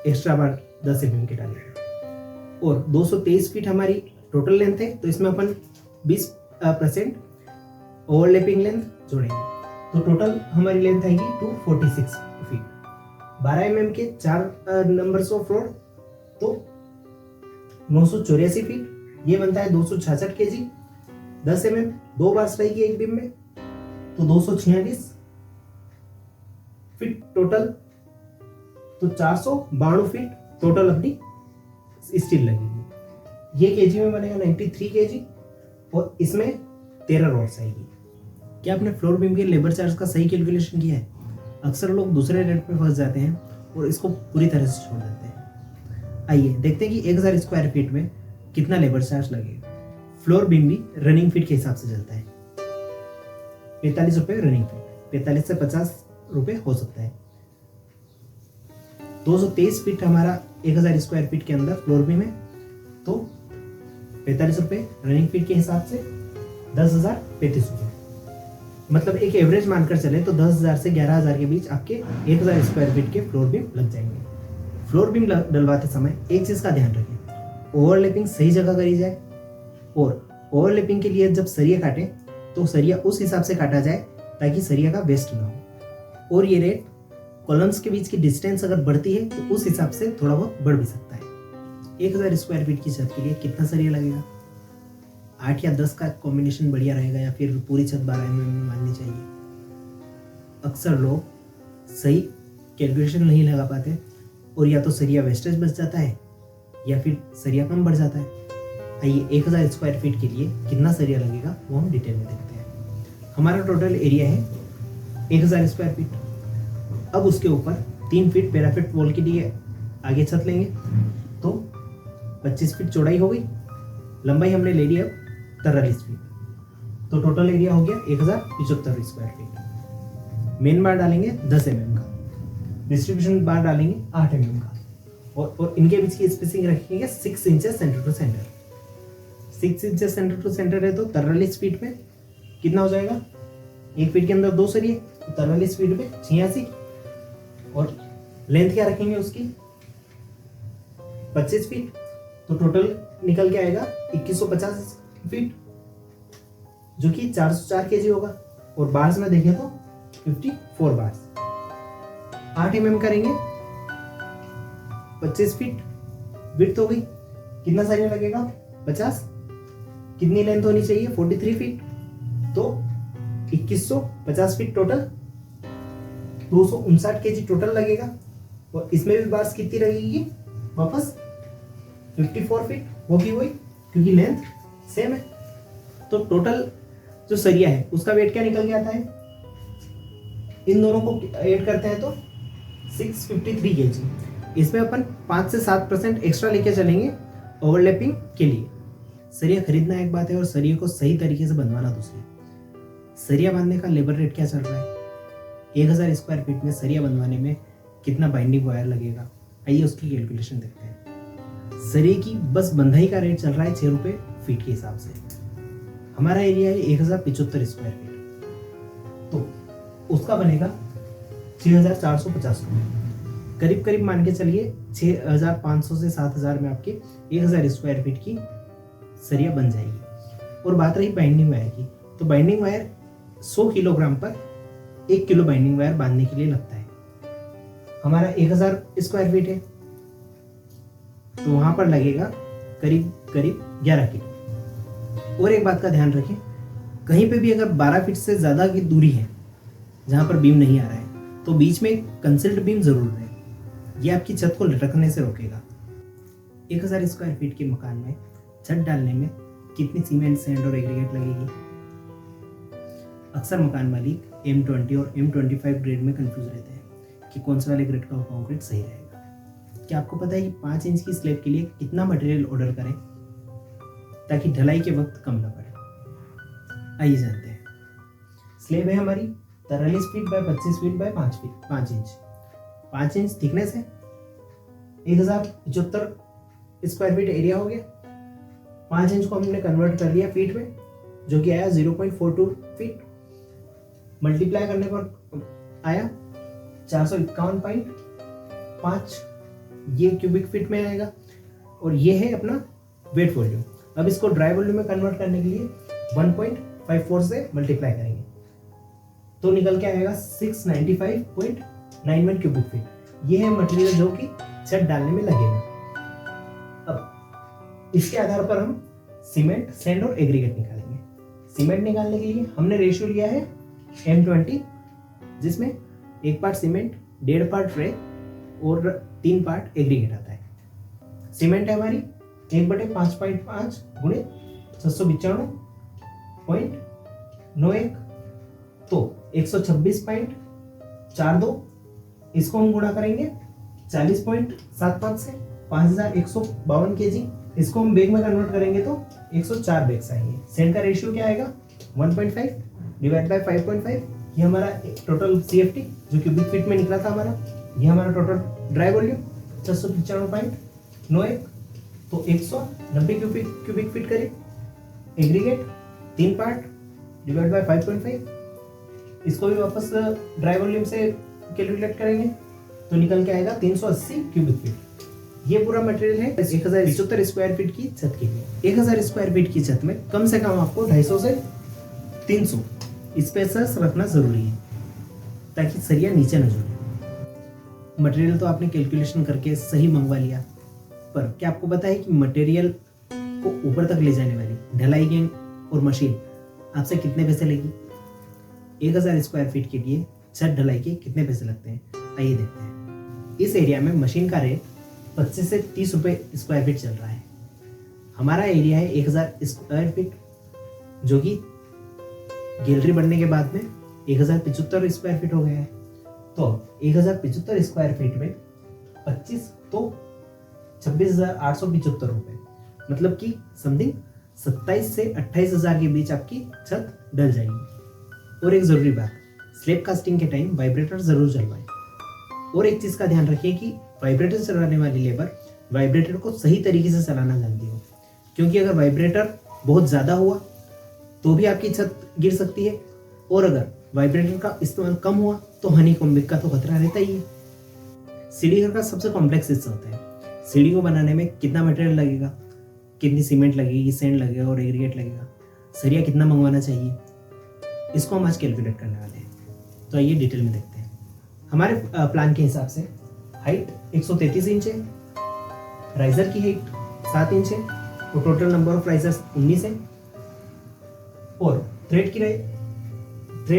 एक्स्ट्रा बार 10 mm के डालेंगे और 223 फीट हमारी टोटल लेंथ है, तो इसमें अपन 20% ओवरलैपिंग लेंथ जोड़ेंगे, तो टोटल हमारी लेंथ आएगी 246 फीट। 12 mm के 4 नंबर्स ऑफ रोड तो 984 फीट, ये बनता है 266 kg। 10 mm 2 बार्स रहेगी एक बीम में तो 246 फीट टोटल, तो 492 फीट टोटल अपनी स्टील लगेगी। ये केजी में बनेगा 93 kg और इसमें 13 रॉड्स आएगी। क्या आपने फ्लोर बीम के लेबर चार्ज का सही कैलकुलेशन किया है? अक्सर लोग दूसरे रेट पे फंस जाते हैं और इसको पूरी तरह से छोड़ देते हैं। आइए देखते हैं कि 1000 स्क्वायर फीट में कितना लेबर चार्ज लगेगा। फ्लोर बीम भी रनिंग फीट के हिसाब से चलता है। 45 रुपये रनिंग फीट, 45 से 50 रुपये हो सकता है। 223 फीट हमारा 1000 स्क्वायर फीट के अंदर फ्लोर बीम है, तो 45 रुपये रनिंग फीट के हिसाब से 10,035 रुपये, मतलब एक एवरेज मानकर चले तो 10,000 से 11,000 के बीच आपके 1000 स्क्वायर फीट के फ्लोर बीम लग जाएंगे। फ्लोर बीम डलवाते समय एक चीज़ का ध्यान रखें, ओवरलैपिंग सही जगह करी जाए और ओवरलैपिंग के लिए जब सरिया काटें तो सरिया उस हिसाब से काटा जाए ताकि सरिया का वेस्ट ना हो। और ये रेट कॉलम्स के बीच की डिस्टेंस अगर बढ़ती है तो उस हिसाब से थोड़ा बहुत बढ़ भी सकता है। 1000 स्क्वायर फीट की छत के लिए कितना सरिया लगेगा? 8 या 10 का कॉम्बिनेशन बढ़िया रहेगा या फिर पूरी छत 12 mm में माननी चाहिए? अक्सर लोग सही कैलकुलेशन नहीं लगा पाते और या तो सरिया वेस्टेज बच जाता है या फिर सरिया कम बढ़ जाता है। आइए 1000 स्क्वायर फीट के लिए कितना सरिया लगेगा वो हम डिटेल में देखते हैं। हमारा टोटल एरिया है 1000 स्क्वायर फीट। अब उसके ऊपर 3 फीट पैराफिट वॉल के लिए आगे छत लेंगे तो 25 फीट चौड़ाई हो गई, लंबाई हमने ले ली अब 43 फीट, तो टोटल एरिया हो गया 1075 स्क्वायर फीट। मेन बार डालेंगे 10 mm का, डिस्ट्रीब्यूशन बार डालेंगे 8 mm का और इनके बीच की स्पेसिंग रखेंगे 6 inches centre to centre. 6 inches centre to centre है तो 43 फीट में कितना हो जाएगा? 1 फीट के अंदर 2 सरिये, तो 43 फीट में 86। और लेंथ क्या रखेंगे उसकी? 25 फीट, तो टोटल निकल के आएगा 2150 फीट, जो कि 404 kg होगा। और बार्स में देखें तो 54 बार्स। 8 mm करेंगे, 25 फीट विड्थ हो गई। कितना सरिया लगेगा? 50। कितनी लेंथ होनी चाहिए? 43 फीट, तो 2150 फीट टोटल, 259 kg टोटल लगेगा। और इसमें भी बार्स कितनी लगेगी? वापस 54 फीट, वो भी वही, क्योंकि लेंथ सेम है। तो टोटल जो सरिया है उसका वेट क्या निकल के आता है? इन दोनों को ऐड करते हैं तो 653 kg। इसमें अपन 5 से 7% एक्स्ट्रा लेके चलेंगे ओवरलैपिंग के लिए। सरिया खरीदना एक बात है और सरिया को सही तरीके से बनवाना दूसरी। सरिया बांधने का लेबर रेट क्या चल रहा है? 1000 स्क्वायर फीट में सरिया बनवाने में कितना बाइंडिंग वायर लगेगा? आइए उसकी कैलकुलेशन देखते हैं। सरिया की बस बंधाई का रेट चल रहा है 6 रुपये फीट के हिसाब से। हमारा एरिया है 1075 स्क्वायर फीट, तो उसका बनेगा 6450 रुपये। करीब करीब मान के चलिए 6500 से 7000 में आपके 1000 स्क्वायर फीट की सरिया बन जाएगी। और बात रही बाइंडिंग वायर की, तो बाइंडिंग वायर 100 किलोग्राम पर 1 किलो बाइंडिंग वायर बांधने के लिए लगता है। हमारा 1000 स्क्वायर फीट है, तो वहां पर लगेगा करीब करीब 11 किलो। और एक बात का ध्यान रखें, कहीं पे भी अगर 12 फीट से ज़्यादा की दूरी है जहाँ पर बीम नहीं आ रहा है, तो बीच में एक कंसील्ड बीम जरूर है। ये आपकी छत को लटकने से रोकेगा। 1000 स्क्वायर फीट के मकान में छत डालने में कितनी सीमेंट, सैंड और एग्रीगेट लगेगी? अक्सर मकान मालिक M20 और M25 ग्रेड में कंफ्यूज रहते हैं कि कौन से वाले ग्रेड का कंक्रीट सही रहेगा। क्या आपको पता है कि 5 इंच की स्लैब के लिए कितना मटेरियल ऑर्डर करें ताकि ढलाई के वक्त कम न पड़े? आइए जानते हैं। स्लैब है हमारी 43 feet by 25 feet by 5 inch. 5 inch thickness है, 1075 स्क्वायर फीट एरिया हो गया। 5 इंच को हमने कन्वर्ट कर लिया फीट में, जो कि आया 0.42 फीट। मल्टीप्लाई करने पर आया 451.5, ये क्यूबिक फीट में आएगा। और ये है अपना वेट वॉल्यूम। अब इसको ड्राई वॉल्यूम में कन्वर्ट करने के लिए 1.54 से मल्टीप्लाई करेंगे, तो निकल के आएगा 695.91 क्यूबिक फीट। ये है मटेरियल जो कि छत डालने में लगेगा। अब इसके आधार पर हम सीमेंट, सैंड और एग्रीगेट निकालेंगे। सीमेंट निकालने के लिए हमने रेशियो लिया है M20, जिसमें 1 पार्ट सीमेंट, 1.5 पार्ट रेत और 3 पार्ट एग्रीगेट आता है। सीमेंट है हमारी 1/5.5 गुणे 695.91, तो 126.42। इसको हम गुणा करेंगे 40.75 से, 5152 kg। इसको हम बैग में कन्वर्ट करेंगे तो 104 बैग्स आएंगे। सेंट का रेशियो क्या आएगा? 1.5 डिवाइड बाय 5.5। ये हमारा टोटल CFT जो क्यूबिक फीट में निकला था हमारा। ये हमारा टोटल ड्राई वॉल्यूम 695.91, तो 190 क्यूबिक फीट करें। एग्रीगेट 3 पार्ट डिवाइड बाय 5.5, इसको भी वापस ड्राई वॉल्यूम से कैलकुलेट करेंगे तो निकल के आएगा 380 क्यूबिक फीट। ये पूरा मटेरियल है 1075 स्क्वायर फीट की छत के लिए। 1000 स्क्वायर फीट की छत में कम से कम आपको 250 से 300 स्पेसेस रखना जरूरी है ताकि सरिया नीचे न जुड़े। मटेरियल तो आपने कैलकुलेशन करके सही मंगवा लिया, पर क्या आपको पता है कि मटेरियल को ऊपर तक ले जाने वाली ढलाई गैंग और मशीन आपसे कितने पैसे लेगी? 1000 स्क्वायर फीट के लिए छत ढलाई के कितने पैसे लगते हैं? आइए देखते हैं। इस एरिया में मशीन का रेट 25 से 30 रुपये स्क्वायर फीट चल रहा है। हमारा एरिया है 1000 स्क्वायर फीट, जो कि गैलरी बनने के बाद में 1075 स्क्वायर फीट हो गया है। तो 1075 स्क्वायर फीट में 25 तो 26,875 रुपये, मतलब कि समथिंग 27 से 28,000 के बीच आपकी छत डल जाएगी। और एक ज़रूरी बात, स्लैब कास्टिंग के टाइम वाइब्रेटर ज़रूर चलवाएं। और एक चीज़ का ध्यान रखिए कि वाइब्रेटर चलाने वाली लेबर वाइब्रेटर को सही तरीके से चलाना जानती हो, क्योंकि अगर वाइब्रेटर बहुत ज़्यादा हुआ तो भी आपकी छत गिर सकती है, और अगर वाइब्रेटर का इस्तेमाल कम हुआ तो हनीकॉम्ब का तो खतरा रहता ही है। सीढ़ी घर का सबसे कॉम्प्लेक्स हिस्सा होता है। सीढ़ी को बनाने में कितना मटेरियल लगेगा, कितनी सीमेंट लगेगी, सेंड लगेगा और एग्रीगेट लगेगा, सरिया कितना मंगवाना चाहिए, इसको हम आज कैलकुलेट करने वाले हैं। तो आइए डिटेल में देखते हैं। हमारे प्लान के हिसाब से हाइट 133 इंच है, राइजर की हाइट 7 इंच है और टोटल नंबर ऑफ राइजर्स 19 है और थ्रेड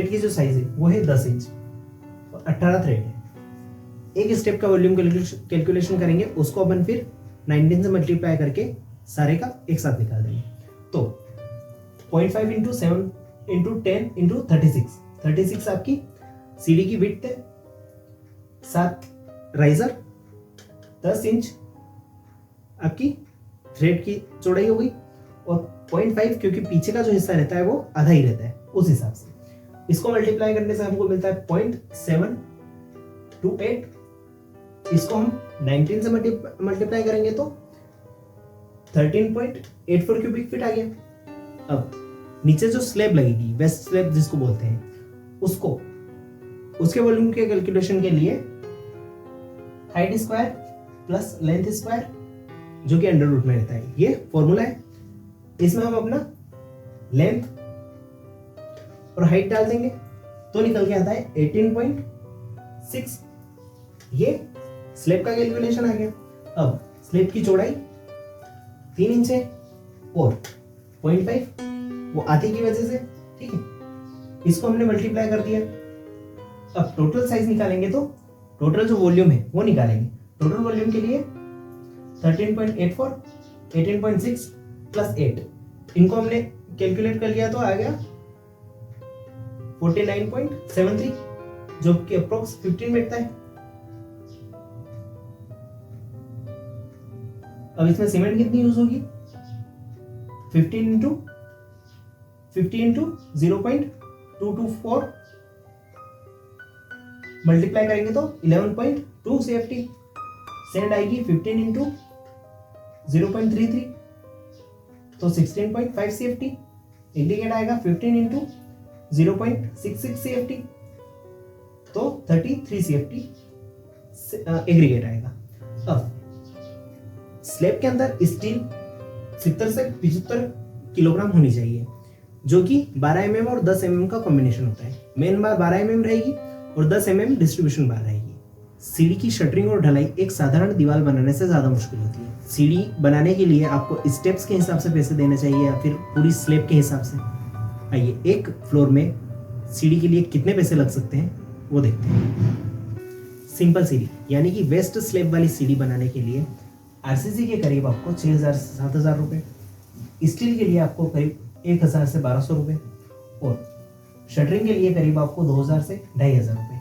की जो साइज है वो है 10 इंच और 18 थ्रेड है। एक स्टेप का वॉल्यूम कैलकुलेशन करेंगे, उसको अपन फिर 19 से मल्टीप्लाई करके सारे का एक साथ निकाल देंगे। तो 0.5 इंटू 7 इंटू 10 इंटू 36 आपकी सीढ़ी की विड्थ है, 7 राइजर, 10 इंच आपकी थ्रेड की चौड़ाई हो गई और 0.5 क्योंकि पीछे का जो हिस्सा रहता है वो आधा ही रहता है, उस हिसाब से इसको मल्टीप्लाई करने से हमको मिलता है 0.728। इसको हम 19 से मल्टीप्लाई करेंगे तो 13.84 क्यूबिक फीट आ गया। अब नीचे जो स्लैब लगेगी, वेस्ट स्लैब जिसको बोलते हैं, उसको उसके वॉल्यूम के कैलकुलेशन के लिए height square plus length square जो कि अंडर रूट में रहता है, ये फॉर्मूला है। इसमें हम अपना लेंथ और हाइट डाल देंगे तो निकल के आता है 18.6। ये स्लैब का कैलकुलेशन आ गया। अब स्लैब की चौड़ाई 3 इंच है और 0.5 वो आधे की वजह से, ठीक है, इसको हमने मल्टीप्लाई कर दिया। अब टोटल साइज निकालेंगे तो टोटल जो वॉल्यूम है वो निकालेंगे। टोटल वॉल्यूम के लिए 13.84, 18.6 प्लस 8, इनको हमने कैलकुलेट कर लिया तो आ गया 49.73 जो कि अप्रोक्स 15 बैठता है। अब इसमें सीमेंट कितनी यूज होगी, 15 इंटू 0.224 मल्टीप्लाई करेंगे तो 11.2 CFT। सेंड आएगी 15 इंटू 0.33 तो 16.5 CFT। एग्रीगेट आएगा 15 इंटू 0.66 CFT तो 33 CFT एग्रीगेट आएगा। अब स्लैब के अंदर स्टील 70 से 75 किलोग्राम होनी चाहिए, जो कि 12 mm और 10 mm का कॉम्बिनेशन होता है। मेन बार 12 mm रहेगी और 10 mm डिस्ट्रीब्यूशन बार रहेगी। सीढ़ी की शटरिंग और ढलाई एक साधारण दीवार बनाने से ज्यादा मुश्किल होती है। सीढ़ी बनाने के लिए आपको स्टेप्स के हिसाब से पैसे देने चाहिए या फिर पूरी स्लैब के हिसाब से। आइए एक फ्लोर में सीढ़ी के लिए कितने पैसे लग सकते हैं वो देखते हैं। सिंपल सीढ़ी यानी कि वेस्ट स्लैब वाली सीढ़ी बनाने के लिए आरसीसी के करीब आपको 6,000 से 7,000 रुपये, स्टील के लिए आपको करीब 1,000 से 1,200 रुपये और शटरिंग के लिए करीब आपको 2,000 से 2,500 रुपये।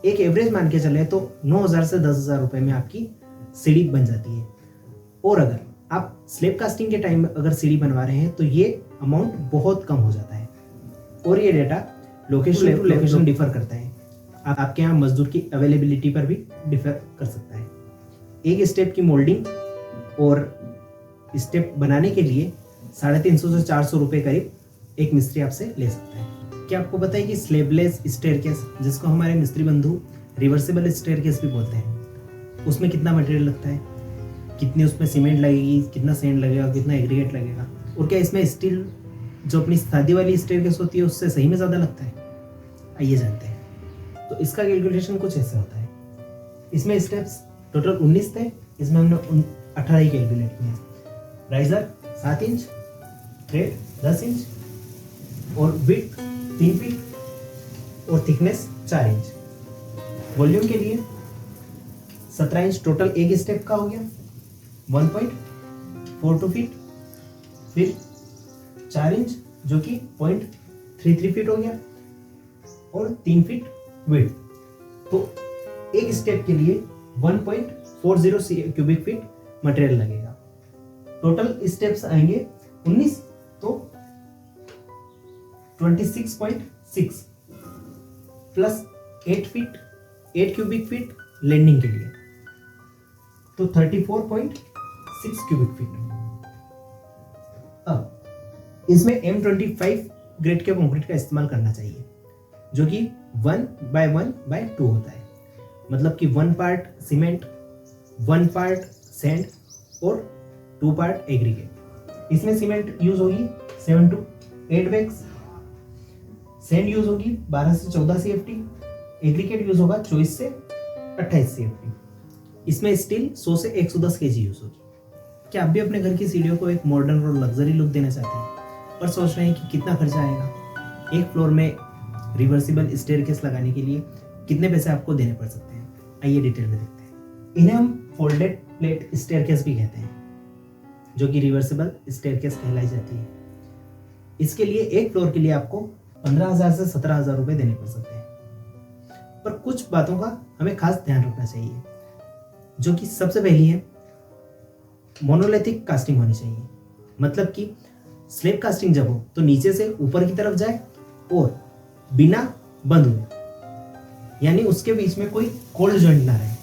एक एवरेज मान के चले तो 9,000 से 10,000 रुपये में आपकी सीढ़ी बन जाती है। और अगर आप स्लैब कास्टिंग के टाइम अगर सीढ़ी बनवा रहे हैं तो ये अमाउंट बहुत कम हो जाता है और ये data location to location differ करता है। आपके यहाँ मजदूर की अवेलेबिलिटी पर भी डिफर कर सकता है। एक स्टेप की मोल्डिंग और स्टेप बनाने के लिए 350 से 400 रुपये करीब एक मिस्त्री आपसे ले सकता है। क्या आपको पता है कि स्लेबलेस स्टेयरकेस, जिसको हमारे मिस्त्री बंधु रिवर्सिबल स्टेयरकेस भी बोलते हैं, उसमें कितना मटेरियल लगता है, कितनी उसमें सीमेंट लगेगी, कितना सेंड लगेगा, कितना एग्रीगेट लगेगा, और क्या इसमें स्टील जो अपनी सादी वाली स्टेयरकेस होती है उससे सही में ज़्यादा लगता है? आइए जानते हैं। तो इसका कैलकुलेशन कुछ ऐसे होता है। इसमें स्टेप्स टोटल 19 थे, इसमें हमने 18 ही कैलकुलेट किए। राइजर 7 इंच, थ्रेड 10 इंच और विड्थ 3 फीट और थिकनेस 4 इंच। वॉल्यूम के लिए 17 इंच टोटल एक स्टेप का हो गया, 1.42 फीट, फिर 4 इंच जो कि 0.33 फीट हो गया और 3 फीट विड्थ। तो एक स्टेप के लिए 1.40 क्यूबिक फीट मटेरियल लगेगा। टोटल स्टेप्स आएंगे 19 तो 26.6 प्लस 8 क्यूबिक फीट लैंडिंग के लिए तो 34.6 क्यूबिक फीट। अब इसमें M25 ग्रेड के कंक्रीट का इस्तेमाल करना चाहिए, जो कि 1/1/2 होता है। मतलब कि 1 पार्ट सीमेंट, 1 पार्ट सैंड और 2 पार्ट एग्रीगेट। इसमें सीमेंट यूज होगी 7 to 8 बैग्स, सैंड यूज होगी 12 से 14 CFT, एग्रीगेट यूज होगा 24 से 28 CFT। इसमें स्टील 100 से 110 kg यूज होगी। क्या आप भी अपने घर की सीढ़ियों को एक मॉडर्न और लग्जरी लुक देना चाहते हैं और सोच रहे हैं कि कितना खर्चा आएगा? एक फ्लोर में रिवर्सिबल स्टेयरकेस लगाने के लिए कितने पैसे आपको देने पड़ सकते हैं? आइए डिटेल में देखते हैं। इन्हें हम फोल्डेड प्लेट स्टेयरकेस भी कहते हैं, जो कि रिवर्सिबल स्टेयरकेस कहलाई जाती है। इसके लिए एक फ्लोर के लिए आपको 15,000 से 17,000 रुपए देने पड़ सकते हैं। पर कुछ बातों का हमें खास ध्यान रखना चाहिए, जो कि सबसे पहली है मोनोलिथिक कास्टिंग होनी चाहिए। मतलब कि स्लैब कास्टिंग जब हो तो नीचे से ऊपर की तरफ जाए और बिना बंद हुए, यानी उसके बीच में कोई कोल्ड जॉइंट ना रहे।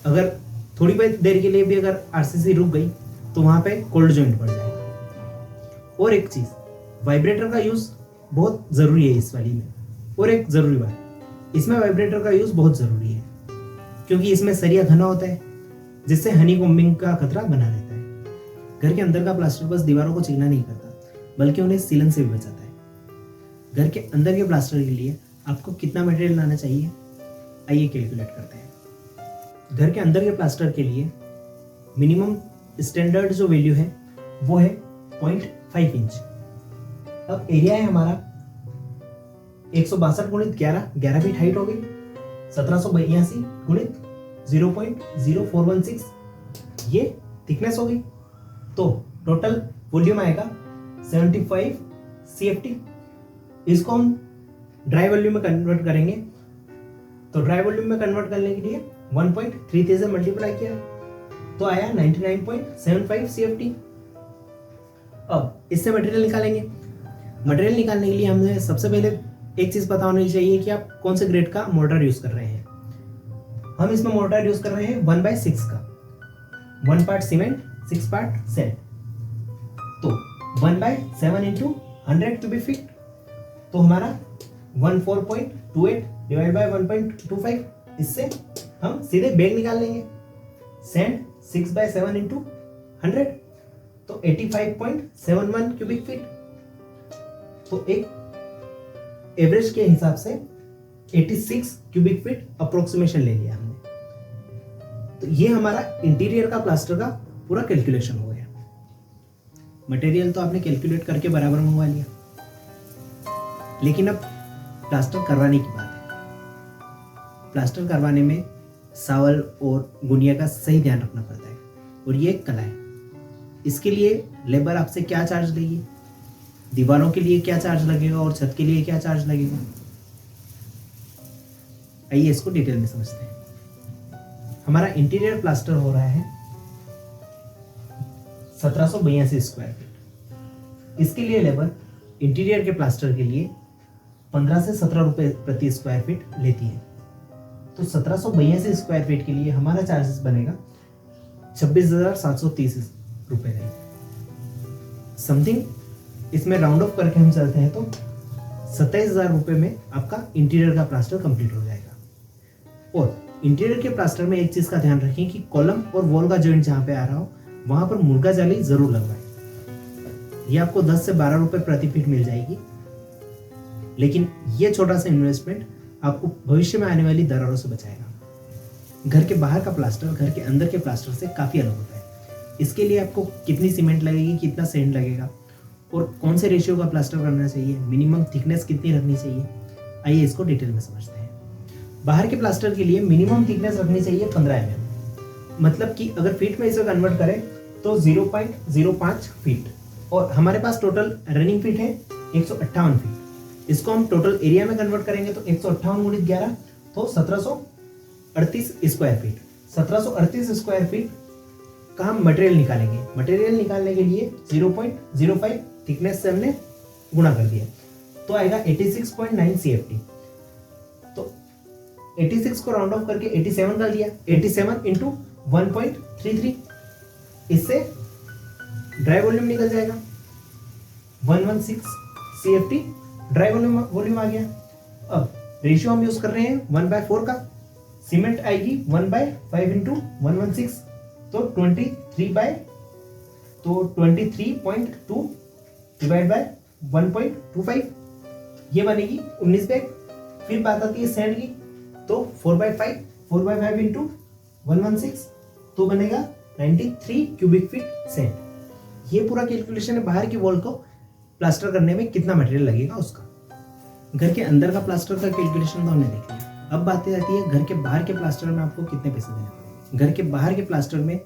अगर थोड़ी देर के लिए भी अगर RCC रुक गई तो वहां पे कोल्ड जॉइंट पड़ जाएगा। और एक चीज, वाइब्रेटर का यूज बहुत जरूरी है इस वाली में। और एक जरूरी बात, इसमें वाइब्रेटर का यूज बहुत जरूरी है, क्योंकि इसमें सरिया घना होता है, जिससे हनी कॉम्बिंग का खतरा बना रहता है। घर के अंदर का प्लास्टर बस दीवारों को चिकना नहीं करता, बल्कि उन्हें सीलन से भी बचाता है। घर के अंदर के प्लास्टर के लिए आपको कितना मटेरियल लाना चाहिए, आइए कैलकुलेट करते हैं। घर के अंदर के प्लास्टर के लिए मिनिमम स्टैंडर्ड जो वैल्यू है वो है 0.5 इंच। अब एरिया है हमारा 162 गुणित 11 फीट हाइट हो गई, 1782 गुणित 0.0416 ये थिकनेस हो गई। तो टोटल वॉल्यूम आएगा 75 CFT। इसको हम ड्राई वॉल्यूम में कन्वर्ट करेंगे, तो ड्राई वॉल्यूम में कन्वर्ट करने के लिए 1.33 से मल्टीप्लाई किया तो आया 99.75 CFT। अब इससे मटेरियल निकालेंगे। मटेरियल निकालने के लिए हमें सबसे पहले एक चीज पता होनी चाहिए कि आप कौन से ग्रेड का मोर्टार यूज कर रहे हैं। हम इसमें मोर्टार यूज कर रहे हैं 1/6 का, 1 पार्ट सीमेंट 6 पार्ट सैंड। तो 1/7 इंटू 100 क्यूबिक फीट, तो हमारा 14.28 डिवाइड बाय 1.25। इससे हम सीधे बैग निकाल लेंगे। सैंड 6/7 इंटू 100, तो 85.71 क्यूबिक फीट। तो एक एवरेज के हिसाब से 86 क्यूबिक फीट अप्रोक्सीमेशन ले लिया हमने। तो ये हमारा इंटीरियर का प्लास्टर का पूरा कैलकुलेशन हो गया। मटेरियल तो आपने कैलकुलेट करके बराबर मंगवा लिया, लेकिन अब प्लास्टर करवाने की बात है। प्लास्टर करवाने में सावल और गुनिया का सही ध्यान रखना पड़ता है, और ये एक कला है। इसके लिए लेबर आपसे क्या चार्ज लेगी, दीवारों के लिए क्या चार्ज लगेगा और छत के लिए क्या चार्ज लगेगा, आइए इसको डिटेल में समझते हैं। हमारा इंटीरियर प्लास्टर हो रहा है 1782 स्क्वायर फीट। इसके लिए लेबर इंटीरियर के प्लास्टर के लिए 15 से 17 रुपए प्रति स्क्वायर फीट लेती है। तो 1782 स्क्वायर फीट के लिए हमारा चार्जेस बनेगा 26,730 रुपए का समथिंग। इसमें राउंड ऑफ करके हम चलते हैं तो 27,000 रुपए में आपका इंटीरियर का प्लास्टर कंप्लीट हो जाएगा। और इंटीरियर के प्लास्टर में एक चीज का ध्यान रखें कि कॉलम और वॉल का जॉइंट जहां पे आ रहा हो वहां पर मुर्गा जाली जरूर लगवाएं। ये आपको 10 से 12 रुपए प्रति फीट मिल जाएगी, लेकिन ये छोटा सा इन्वेस्टमेंट आपको भविष्य में आने वाली दरारों से बचाएगा। घर के बाहर का प्लास्टर घर के अंदर के प्लास्टर से काफी अलग होता है। इसके लिए आपको कितनी सीमेंट लगेगी, कितना सैंड लगेगा और कौन से रेशियो का प्लास्टर करना चाहिए, मिनिमम थिकनेस कितनी रखनी चाहिए, आइए इसको डिटेल में समझते हैं। बाहर के प्लास्टर के लिए मिनिमम थिकनेस रखनी चाहिए 15 mm। मतलब कि अगर फीट में इसे कन्वर्ट करें तो 0.05 फीट, और हमारे पास टोटल रनिंग फीट है 158 फीट। इसको हम टोटल एरिया में कन्वर्ट करेंगे तो 158 गुणित 11 तो 1738 स्क्वायर फीट। 1738 स्क्वायर फीट का हम मटेरियल निकालेंगे। मटेरियल निकालने के लिए 0.05 थिकनेस से हमने गुणा कर दिया तो आएगा 86.9 CFT। तो 86 को राउंड ऑफ करके 87 कर दिया, 87 इंटू 1.33। इससे ड्राई वॉल्यूम निकल जाएगा 116 CFT ड्राई वॉल्यूम आ गया। अब रेशियो हम यूज कर रहे हैं 1/4 का। सीमेंट आएगी 1/5 इंटू 116 तो 3 बाय, तो 23.2 डिवाइड बाय 1.25, ये बनेगी 19 बैग। फिर बात आती है सैंड की, तो 4/5 इंटू 116, तो बनेगा 93 क्यूबिक फीट सैंड। ये पूरा कैलकुलेशन है बाहर की वॉल को प्लास्टर करने में कितना मटेरियल लगेगा उसका। घर के अंदर का प्लास्टर का कैलकुलेशन तो हमने देख लिया। अब बात आती है घर के बाहर के प्लास्टर में आपको कितने पैसे देने पड़ेंगे। घर के बाहर के प्लास्टर में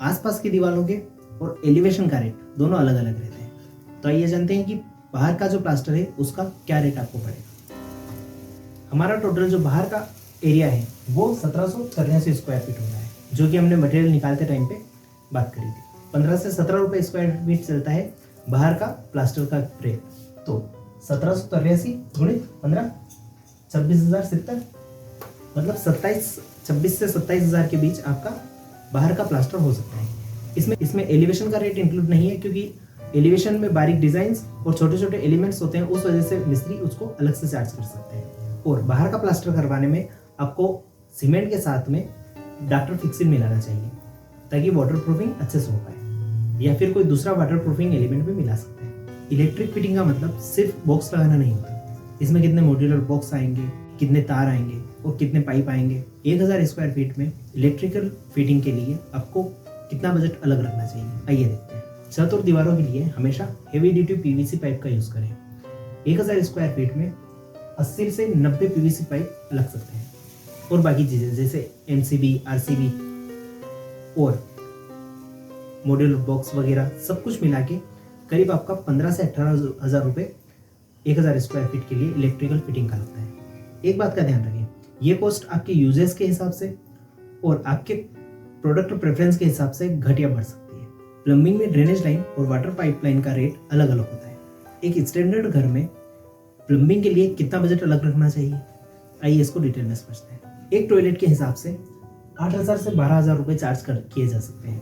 आसपास की दीवारों के और एलिवेशन का रेट दोनों अलग अलग रहते हैं। तो आइए जानते हैं कि बाहर का जो प्लास्टर है उसका क्या रेट आपको पड़ेगा। हमारा टोटल जो बाहर का एरिया है वो 1783 स्क्वायर फीट हो रहा है, जो कि हमने मटेरियल निकालते टाइम पे बात करी थी। 15 से 17 रुपये स्क्वायर फीट चलता है बाहर का प्लास्टर का रेट। तो 1783 गुणित 15, 26,070, मतलब 26 से 27,000 के बीच आपका बाहर का प्लास्टर हो सकता है। इसमें एलिवेशन का रेट इंक्लूड नहीं है, क्योंकि एलिवेशन में बारीक डिजाइन्स और छोटे छोटे एलिमेंट्स होते हैं, उस वजह से मिस्त्री उसको अलग से चार्ज कर सकते हैं। और बाहर का प्लास्टर करवाने में आपको सीमेंट के साथ में डॉक्टर फिक्सिंग मिलाना चाहिए, ताकि वाटर प्रूफिंग अच्छे से हो पाए, या फिर कोई दूसरा वाटर प्रूफिंग एलिमेंट भी मिला सकते हैं। इलेक्ट्रिक फिटिंग का मतलब सिर्फ बॉक्स लगाना नहीं होता, इसमें कितने मॉड्यूलर बॉक्स आएंगे, कितने तार आएंगे और कितने पाइप आएंगे। 1000 स्क्वायर फीट में इलेक्ट्रिकल फिटिंग के लिए आपको कितना बजट अलग रखना चाहिए, आइए देखते हैं। छत और दीवारों के लिए हमेशा हेवी ड्यूटी पीवीसी पाइप का यूज करें। 1000 स्क्वायर फीट में 80 से 90 पीवीसी पाइप लग सकते हैं। और बाकी चीजें जैसे एमसीबी, आरसीबी और मॉड्यूलर बॉक्स वगैरह सब कुछ मिला के करीब आपका 15 से 18,000 रुपये 1000 स्क्वायर फीट के लिए इलेक्ट्रिकल फिटिंग का लगता है। एक बात का ध्यान रखें, ये कॉस्ट आपके यूजेस के हिसाब से और आपके प्रोडक्ट प्रेफरेंस के हिसाब से घट या बढ़ सकती है। प्लम्बिंग में ड्रेनेज लाइन और वाटर पाइपलाइन का रेट अलग अलग होता है। एक स्टैंडर्ड घर में प्लम्बिंग के लिए कितना बजट अलग रखना चाहिए, आइए इसको डिटेल में समझते हैं। एक टॉयलेट के हिसाब से 8,000 से 12,000 रुपये चार्ज किए जा सकते हैं,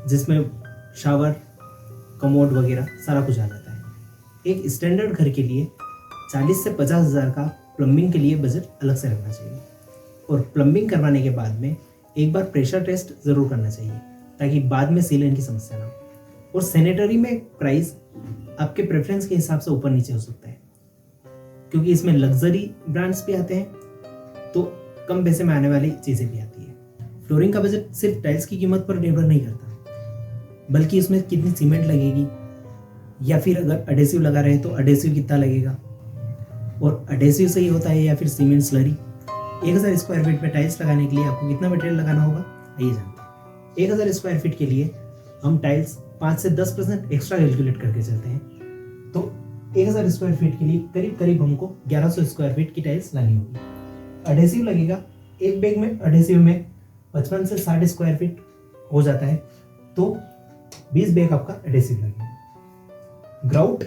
जिसमें शावर, कमोड वगैरह सारा कुछ आ जाता है। एक स्टैंडर्ड घर के लिए 40 से 50,000 का प्लम्बिंग के लिए बजट अलग से रखना चाहिए। और प्लम्बिंग करवाने के बाद में एक बार प्रेशर टेस्ट जरूर करना चाहिए, ताकि बाद में सीलन की समस्या ना हो। और सैनिटरी में प्राइस आपके प्रेफरेंस के हिसाब से ऊपर नीचे हो सकता है, क्योंकि इसमें लग्जरी ब्रांड्स भी आते हैं, तो कम पैसे में आने वाली चीज़ें भी आती है। फ्लोरिंग का बजट सिर्फ टाइल्स की कीमत पर निर्भर नहीं करता, बल्कि इसमें कितनी सीमेंट लगेगी, या फिर अगर अडेसिव लगा रहे तो अडेसिव कितना लगेगा, और अडेसिव सही होता है या फिर सीमेंट स्लरी। 1000 स्क्वायर फीट में टाइल्स लगाने के लिए आपको कितना मटेरियल लगाना होगा, आइए जानते हैं। 1000 स्क्वायर फीट के लिए हम टाइल्स 5 से 10% एक्स्ट्रा कैलकुलेट करके चलते हैं, तो 1000 स्क्वायर फीट के लिए करीब करीब हमको 1100 स्क्वायर फीट की टाइल्स लानी होगी। अडेसिव लगेगा, एक बैग में अडेसिव में 55 से 60 स्क्वायर फीट हो जाता है, तो 20 बैग आपका एडेसिव लगेगा। ग्राउट,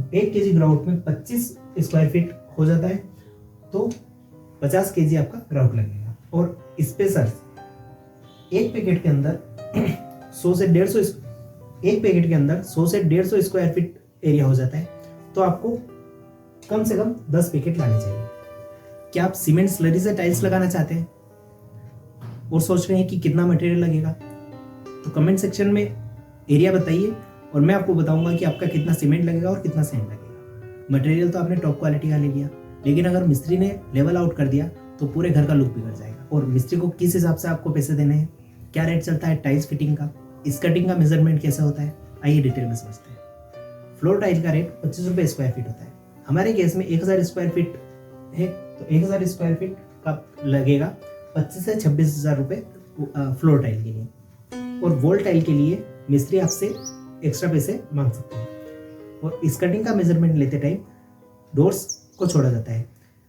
1 केजी ग्राउट में 25 स्क्वायर फीट हो जाता है, तो 50 केजी आपका ग्राउट लगेगा। और स्पेसर्स, एक पैकेट के अंदर 100 से 150 स्क्वायर फीट एरिया हो जाता है, तो आपको कम से कम 10 पैकेट लाने चाहिए। क्या आप सीमेंट स्लरी से टाइल्स लगाना चाहते हैं और सोच रहे हैं कि कितना मटेरियल लगेगा, तो कमेंट सेक्शन में एरिया बताइए और मैं आपको बताऊंगा कि आपका कितना सीमेंट लगेगा और कितना सैंड लगेगा। मटेरियल तो आपने टॉप क्वालिटी का ले लिया, लेकिन अगर मिस्त्री ने लेवल आउट कर दिया तो पूरे घर का लुक बिगड़ जाएगा। और मिस्त्री को किस हिसाब से आपको पैसे देने हैं, क्या रेट चलता है टाइल्स फिटिंग का, स्कर्टिंग का मेजरमेंट कैसा होता है, आइए डिटेल में समझते हैं। फ्लोर टाइल का रेट 25 रुपये स्क्वायर फीट होता है। हमारे केस में 1000 स्क्वायर फीट है, तो 1000 स्क्वायर फीट का लगेगा 25 से 26,000 रुपये फ्लोर टाइल के लिए। और वॉल टाइल के लिए मिस्त्री आपसे एक्स्ट्रा पैसे मांग सकते हैं। और स्कर्टिंग का मेजरमेंट लेते टाइम डोर्स को छोड़ा जाता है,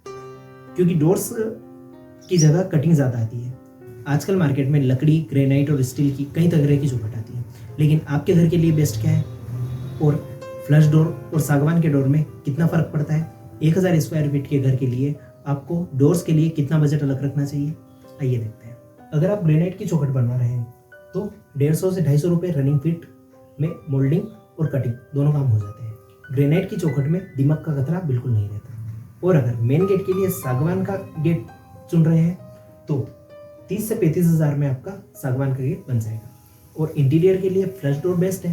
क्योंकि डोर्स की जगह कटिंग ज़्यादा आती है। आजकल मार्केट में लकड़ी, ग्रेनाइट और स्टील की कई तरह की चौखट आती है, लेकिन आपके घर के लिए बेस्ट क्या है, और फ्लश डोर और सागवान के डोर में कितना फ़र्क पड़ता है। 1000 स्क्वायर फीट के घर के लिए आपको डोर्स के लिए कितना बजट अलग रखना चाहिए, आइए देखते हैं। अगर आप ग्रेनाइट की चौखट बनवा रहे हैं तो 150 से 250 रुपये रनिंग फीट में मोल्डिंग और कटिंग दोनों काम हो जाते हैं। ग्रेनाइट की चौखट में दीमक का खतरा बिल्कुल नहीं रहता। और अगर मेन गेट के लिए सागवान का गेट चुन रहे हैं तो 30 से 35,000 में आपका सागवान का गेट बन जाएगा। और इंटीरियर के लिए फ्लश डोर बेस्ट है।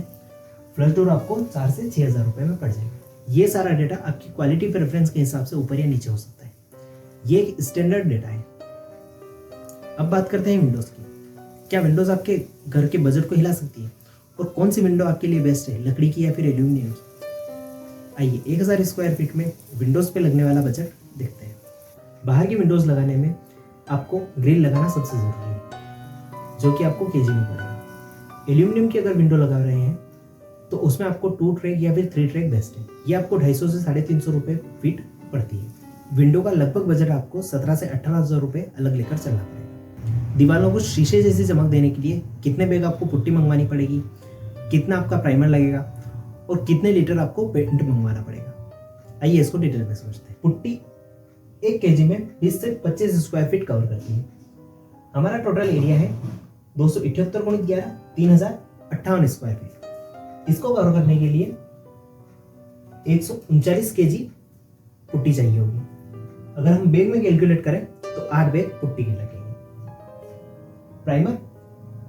फ्लश डोर आपको 4 से 6 हज़ार रुपये में पड़ जाएगा। ये सारा डेटा आपकी क्वालिटी प्रेफरेंस के हिसाब से ऊपर या नीचे हो सकता है। ये एक स्टैंडर्ड डेटा है। अब बात करते हैं विंडोज़ की। क्या विंडोज़ आपके घर के बजट को हिला सकती है और कौन सी विंडो आपके लिए बेस्ट है, लकड़ी की या फिर एल्यूमिनियम की? आइए 1000 स्क्वायर फीट में विंडोज़ पे लगने वाला बजट देखते हैं। बाहर की विंडोज़ लगाने में आपको ग्रिल लगाना सबसे ज़रूरी है, जो कि आपको केजी में पड़ेगा। एल्यूमिनियम की अगर विंडो लगा रहे हैं तो उसमें आपको 2 ट्रैक या फिर 3 ट्रैक बेस्ट है। ये आपको 250 से 350 रुपये फीट पड़ती है। विंडो का लगभग बजट आपको 17 से 18 हज़ार रुपये अलग लेकर चलना पड़ेगा। दीवारों को शीशे जैसी चमक देने के लिए कितने बैग आपको पुट्टी मंगवानी पड़ेगी, कितना आपका प्राइमर लगेगा और कितने लीटर आपको पेंट मंगवाना पड़ेगा। आइए इसको डिटेल में समझते हैं। पुट्टी 1 केजी में 20 से 25 स्क्वायर फीट कवर करती है। हमारा टोटल एरिया है 278 गुणित 11 3058 स्क्वायर फीट। इसको कवर करने के लिए 139 केजी पुट्टी चाहिए होगी। अगर हम बैग में कैलकुलेट करें तो 8 बैग पुट्टी के लगेंगे।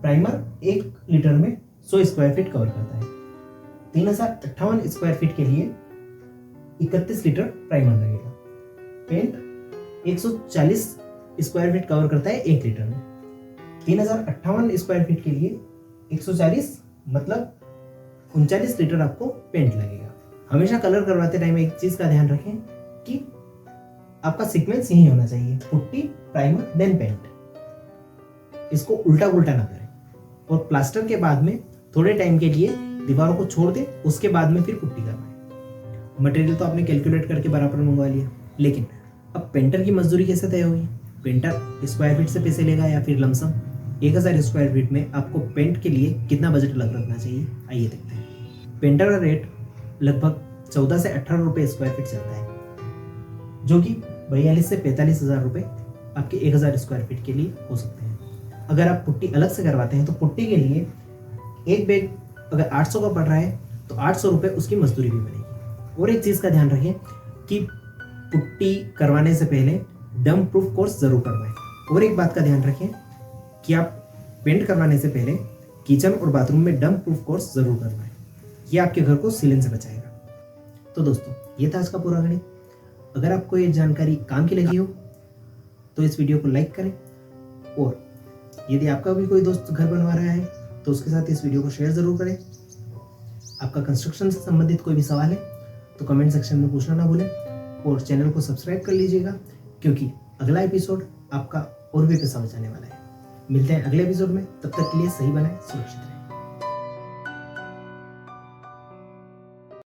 प्राइमर 1 लीटर में 100 स्क्वायर फीट कवर करता है। 3058 स्क्वायर फीट के लिए 31 लीटर प्राइमर लगेगा। पेंट 140 स्क्वायर फीट कवर करता है 1 लीटर में। 3058 स्क्वायर फीट के लिए 140 मतलब 39 लीटर आपको पेंट लगेगा। हमेशा कलर करवाते टाइम एक चीज का ध्यान रखें कि आपका सीक्वेंस यही होना चाहिए, पुट्टी, प्राइमर, देन पेंट। इसको उल्टा पुल्टा ना करें और प्लास्टर के बाद में थोड़े टाइम के लिए दीवारों को छोड़ दें, उसके बाद में फिर पुट्टी करवाएं। मटेरियल तो आपने कैलकुलेट करके बराबर मंगवा लिया, लेकिन अब पेंटर की मजदूरी कैसे तय होगी? पेंटर स्क्वायर फीट से पैसे लेगा या फिर लमसम? 1000 स्क्वायर फीट में आपको पेंट के लिए कितना बजट अलग रखना चाहिए, आइए देखते हैं। पेंटर का रेट लगभग 14 से 18 रुपये स्क्वायर फीट चलता है, जो कि 42 से 45 हज़ार रुपये आपके 1000 स्क्वायर फीट के लिए हो सकते हैं। अगर आप पुट्टी अलग से करवाते हैं तो पुट्टी के लिए एक बैग अगर 800 का पड़ रहा है तो 800 रुपये उसकी मजदूरी भी बनेगी। और एक चीज़ का ध्यान रखें कि पुट्टी करवाने से पहले डम प्रूफ कोर्स ज़रूर करवाएं। और एक बात का ध्यान रखें कि आप पेंट करवाने से पहले किचन और बाथरूम में डम प्रूफ कोर्स ज़रूर करवाएं। ये आपके घर को सीलन से बचाएगा। तो दोस्तों, ये था आज का पूरा गणित। अगर आपको ये जानकारी काम की लगी हो तो इस वीडियो को लाइक करें, और यदि आपका भी कोई दोस्त घर बनवा रहा है तो उसके साथ इस वीडियो को शेयर ज़रूर करें। आपका कंस्ट्रक्शन से संबंधित कोई भी सवाल है तो कमेंट सेक्शन में पूछना ना भूलें, और चैनल को सब्सक्राइब कर लीजिएगा, क्योंकि अगला एपिसोड आपका और भी पैसा बचाने वाला है। मिलते हैं अगले एपिसोड में, तब तक के लिए सही बनाएं, सुरक्षित रहें।